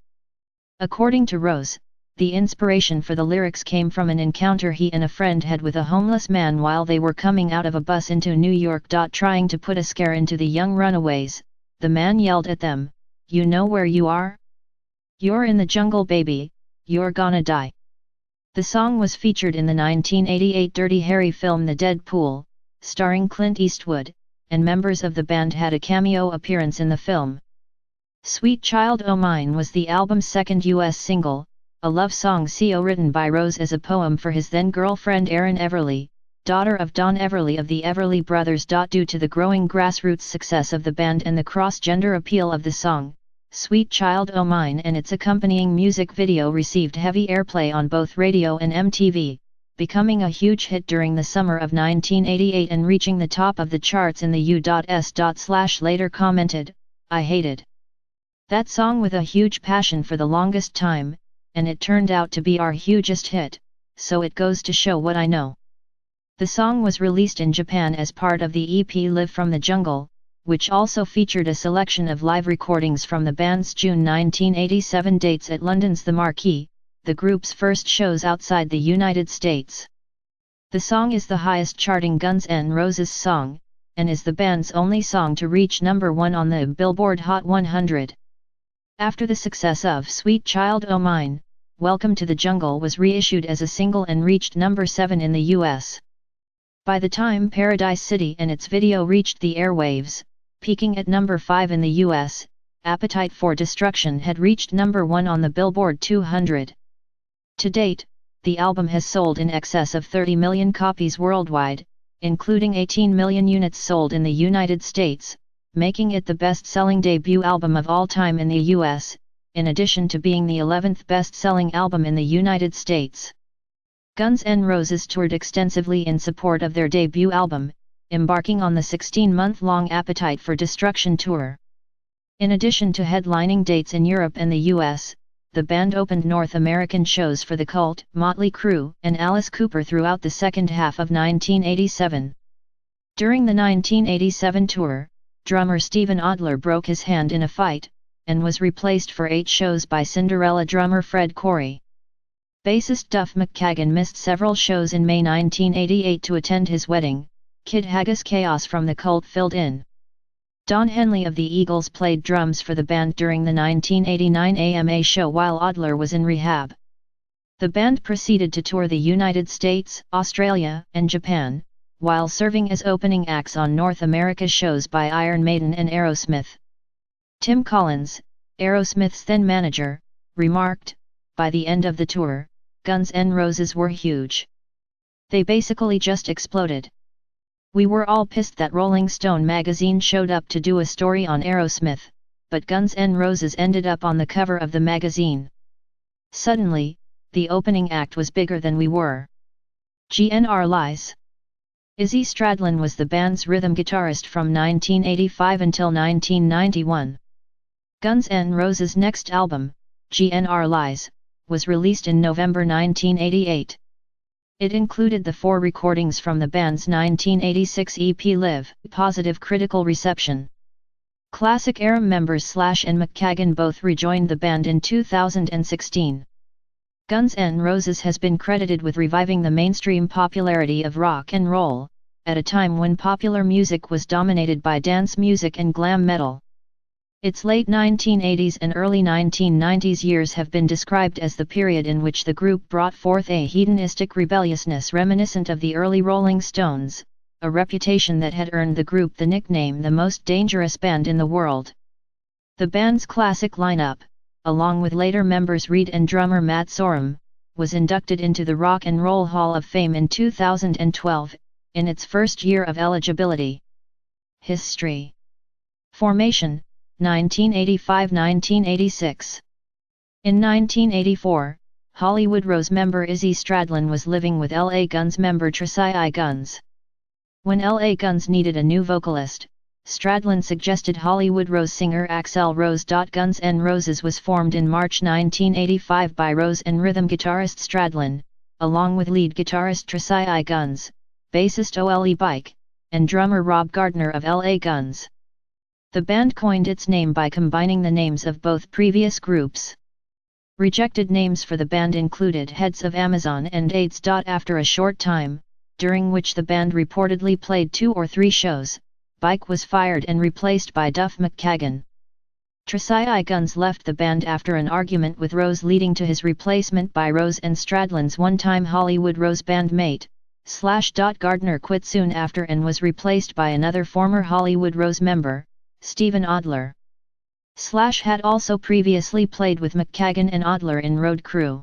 According to Rose, the inspiration for the lyrics came from an encounter he and a friend had with a homeless man while they were coming out of a bus into New York. Trying to put a scare into the young runaways, the man yelled at them, "You know where you are? You're in the jungle, baby, you're gonna die." The song was featured in the 1988 Dirty Harry film The Dead Pool, starring Clint Eastwood, and members of the band had a cameo appearance in the film. Sweet Child O' Mine was the album's second US single, a love song written by Rose as a poem for his then-girlfriend Erin Everly, daughter of Don Everly of the Everly Brothers. Due to the growing grassroots success of the band and the cross-gender appeal of the song, Sweet Child O' Mine and its accompanying music video received heavy airplay on both radio and MTV, becoming a huge hit during the summer of 1988 and reaching the top of the charts in the U.S. Later commented, I hated that song with a huge passion for the longest time, and it turned out to be our hugest hit, so it goes to show what I know. The song was released in Japan as part of the EP Live from the Jungle, which also featured a selection of live recordings from the band's June 1987 dates at London's The Marquee, the group's first shows outside the United States. The song is the highest charting Guns N' Roses song, and is the band's only song to reach number 1 on the Billboard Hot 100. After the success of Sweet Child O' Mine, Welcome to the Jungle was reissued as a single and reached number 7 in the US. By the time Paradise City and its video reached the airwaves, peaking at number 5 in the US, Appetite for Destruction had reached number 1 on the Billboard 200. To date, the album has sold in excess of 30 million copies worldwide, including 18 million units sold in the United States, making it the best-selling debut album of all time in the US, in addition to being the 11th best-selling album in the United States. Guns N' Roses toured extensively in support of their debut album, embarking on the 16-month-long Appetite for Destruction tour. In addition to headlining dates in Europe and the US, the band opened North American shows for The Cult, Motley Crue, and Alice Cooper throughout the second half of 1987. During the 1987 tour, drummer Steven Adler broke his hand in a fight, and was replaced for 8 shows by Cinderella drummer Fred Coury. Bassist Duff McKagan missed several shows in May 1988 to attend his wedding. Kid Haggis Chaos from The Cult filled in. Don Henley of the Eagles played drums for the band during the 1989 AMA show while Adler was in rehab. The band proceeded to tour the United States, Australia, and Japan, while serving as opening acts on North America shows by Iron Maiden and Aerosmith. Tim Collins, Aerosmith's then manager, remarked, "By the end of the tour, Guns N' Roses were huge. They basically just exploded. We were all pissed that Rolling Stone magazine showed up to do a story on Aerosmith, but Guns N' Roses ended up on the cover of the magazine. Suddenly, the opening act was bigger than we were." GNR Lies. Izzy Stradlin was the band's rhythm guitarist from 1985 until 1991. Guns N' Roses' next album, GNR Lies, was released in November 1988. It included the 4 recordings from the band's 1986 EP Live, positive critical reception. Classic era members Slash and McKagan both rejoined the band in 2016. Guns N' Roses has been credited with reviving the mainstream popularity of rock and roll, at a time when popular music was dominated by dance music and glam metal. Its late 1980s and early 1990s years have been described as the period in which the group brought forth a hedonistic rebelliousness reminiscent of the early Rolling Stones, a reputation that had earned the group the nickname the most dangerous band in the world. The band's classic lineup, along with later members Reed and drummer Matt Sorum, was inducted into the Rock and Roll Hall of Fame in 2012, in its first year of eligibility. History. Formation, 1985–1986. In 1984, Hollywood Rose member Izzy Stradlin was living with LA Guns member Tracii Guns. When LA Guns needed a new vocalist, Stradlin suggested Hollywood Rose singer Axl Rose. Guns N' Roses was formed in March 1985 by Rose and rhythm guitarist Stradlin, along with lead guitarist Tracii Guns, bassist Ole Bike, and drummer Rob Gardner of LA Guns. The band coined its name by combining the names of both previous groups. Rejected names for the band included Heads of Amazon and AIDS. After a short time, during which the band reportedly played 2 or 3 shows, Bike was fired and replaced by Duff McKagan. Tracii Guns left the band after an argument with Rose, leading to his replacement by Rose and Stradlin's one-time Hollywood Rose bandmate, Slash. Gardner quit soon after and was replaced by another former Hollywood Rose member, Steven Adler. Slash had also previously played with McKagan and Adler in Road Crew.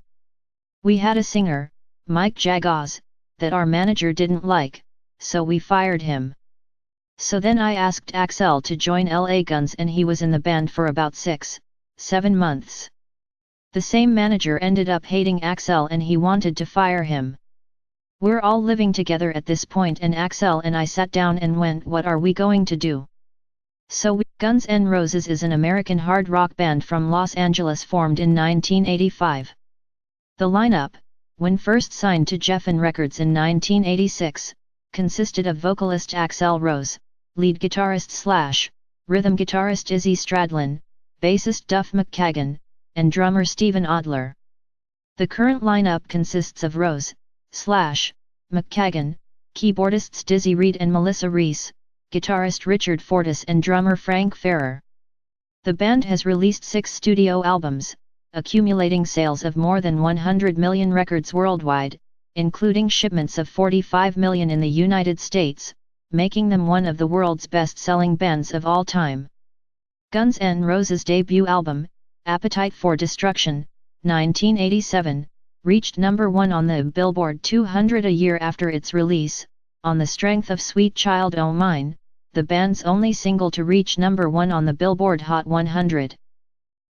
"We had a singer, Mike Jagaz, that our manager didn't like, so we fired him. So then I asked Axl to join LA Guns and he was in the band for about 6-7 months. The same manager ended up hating Axl and he wanted to fire him. We're all living together at this point and Axl and I sat down and went, what are we going to do? So Guns N' Roses is an American hard rock band from Los Angeles formed in 1985. The lineup, when first signed to Geffen Records in 1986, consisted of vocalist Axl Rose, lead guitarist / rhythm guitarist Izzy Stradlin, bassist Duff McKagan, and drummer Steven Adler. The current lineup consists of Rose / McKagan, keyboardists Dizzy Reed and Melissa Reese, guitarist Richard Fortus and drummer Frank Ferrer. The band has released 6 studio albums, accumulating sales of more than 100 million records worldwide, including shipments of 45 million in the United States, making them one of the world's best-selling bands of all time. Guns N' Roses' debut album, Appetite for Destruction, 1987, reached number 1 on the Billboard 200 a year after its release, on the strength of Sweet Child O' Mine, the band's only single to reach number 1 on the Billboard Hot 100.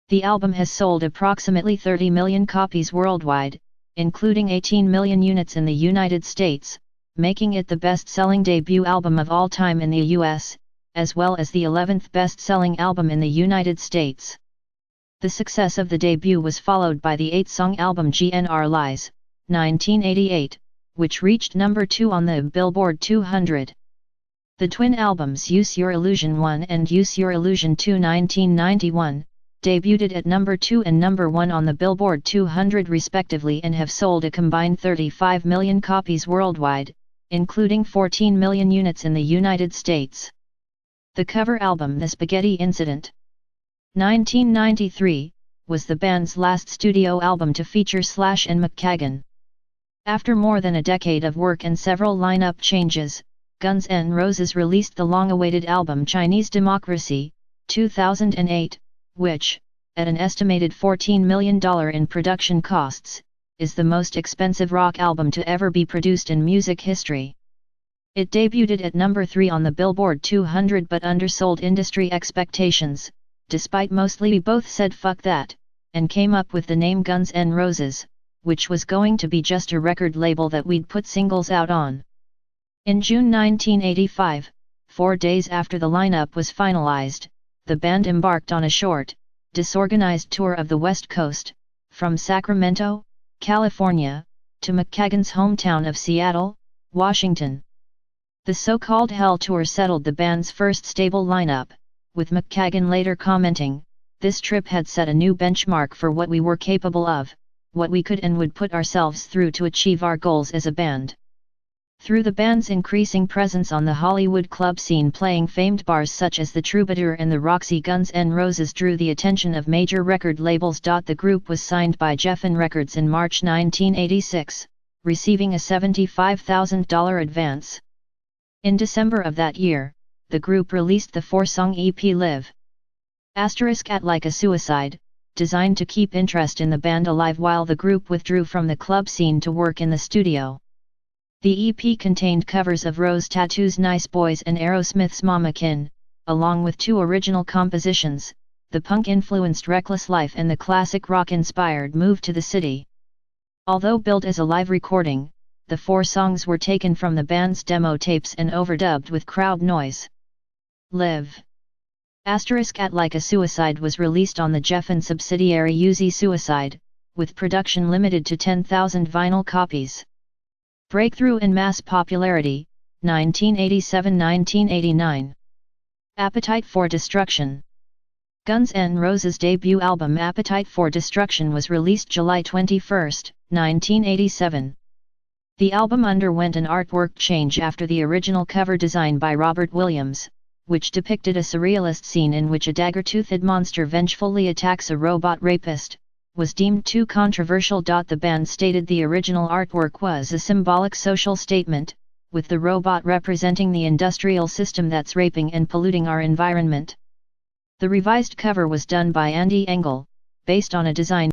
The album has sold approximately 30 million copies worldwide, including 18 million units in the United States, making it the best-selling debut album of all time in the US, as well as the 11th best-selling album in the United States. The success of the debut was followed by the 8-song album GNR Lies, 1988, which reached number 2 on the Billboard 200. The twin albums Use Your Illusion 1 and Use Your Illusion 2 1991, debuted at number 2 and number 1 on the Billboard 200 respectively and have sold a combined 35 million copies worldwide, including 14 million units in the United States. The cover album The Spaghetti Incident, 1993, was the band's last studio album to feature Slash and McKagan. After more than a decade of work and several lineup changes, Guns N' Roses released the long-awaited album Chinese Democracy, 2008, which, at an estimated $14 million in production costs, is the most expensive rock album to ever be produced in music history. It debuted at number 3 on the Billboard 200 but undersold industry expectations, despite mostly both said fuck that, and came up with the name Guns N' Roses, which was going to be just a record label that we'd put singles out on. In June 1985, 4 days after the lineup was finalized, the band embarked on a short, disorganized tour of the West Coast, from Sacramento, California, to McKagan's hometown of Seattle, Washington. The so-called Hell Tour settled the band's first stable lineup, with McKagan later commenting, "This trip had set a new benchmark for what we were capable of, what we could and would put ourselves through to achieve our goals as a band." Through the band's increasing presence on the Hollywood club scene playing famed bars such as the Troubadour and the Roxy, Guns N' Roses drew the attention of major record labels. The group was signed by Geffen Records in March 1986, receiving a $75,000 advance. In December of that year, the group released the 4-song EP Live! At Like a Suicide, designed to keep interest in the band alive while the group withdrew from the club scene to work in the studio. The EP contained covers of Rose Tattoo's Nice Boys and Aerosmith's Mama Kin, along with 2 original compositions, the punk-influenced Reckless Life and the classic rock-inspired Move to the City. Although billed as a live recording, the 4 songs were taken from the band's demo tapes and overdubbed with crowd noise. Live! At Like a Suicide was released on the Geffen subsidiary Uzi Suicide, with production limited to 10,000 vinyl copies. Breakthrough in mass popularity, 1987–1989. Appetite for Destruction. Guns N' Roses' debut album Appetite for Destruction was released July 21, 1987. The album underwent an artwork change after the original cover design by Robert Williams, which depicted a surrealist scene in which a dagger-toothed monster vengefully attacks a robot rapist, was deemed too controversial. The band stated the original artwork was a symbolic social statement, with the robot representing the industrial system that's raping and polluting our environment. The revised cover was done by Andy Engel, based on a design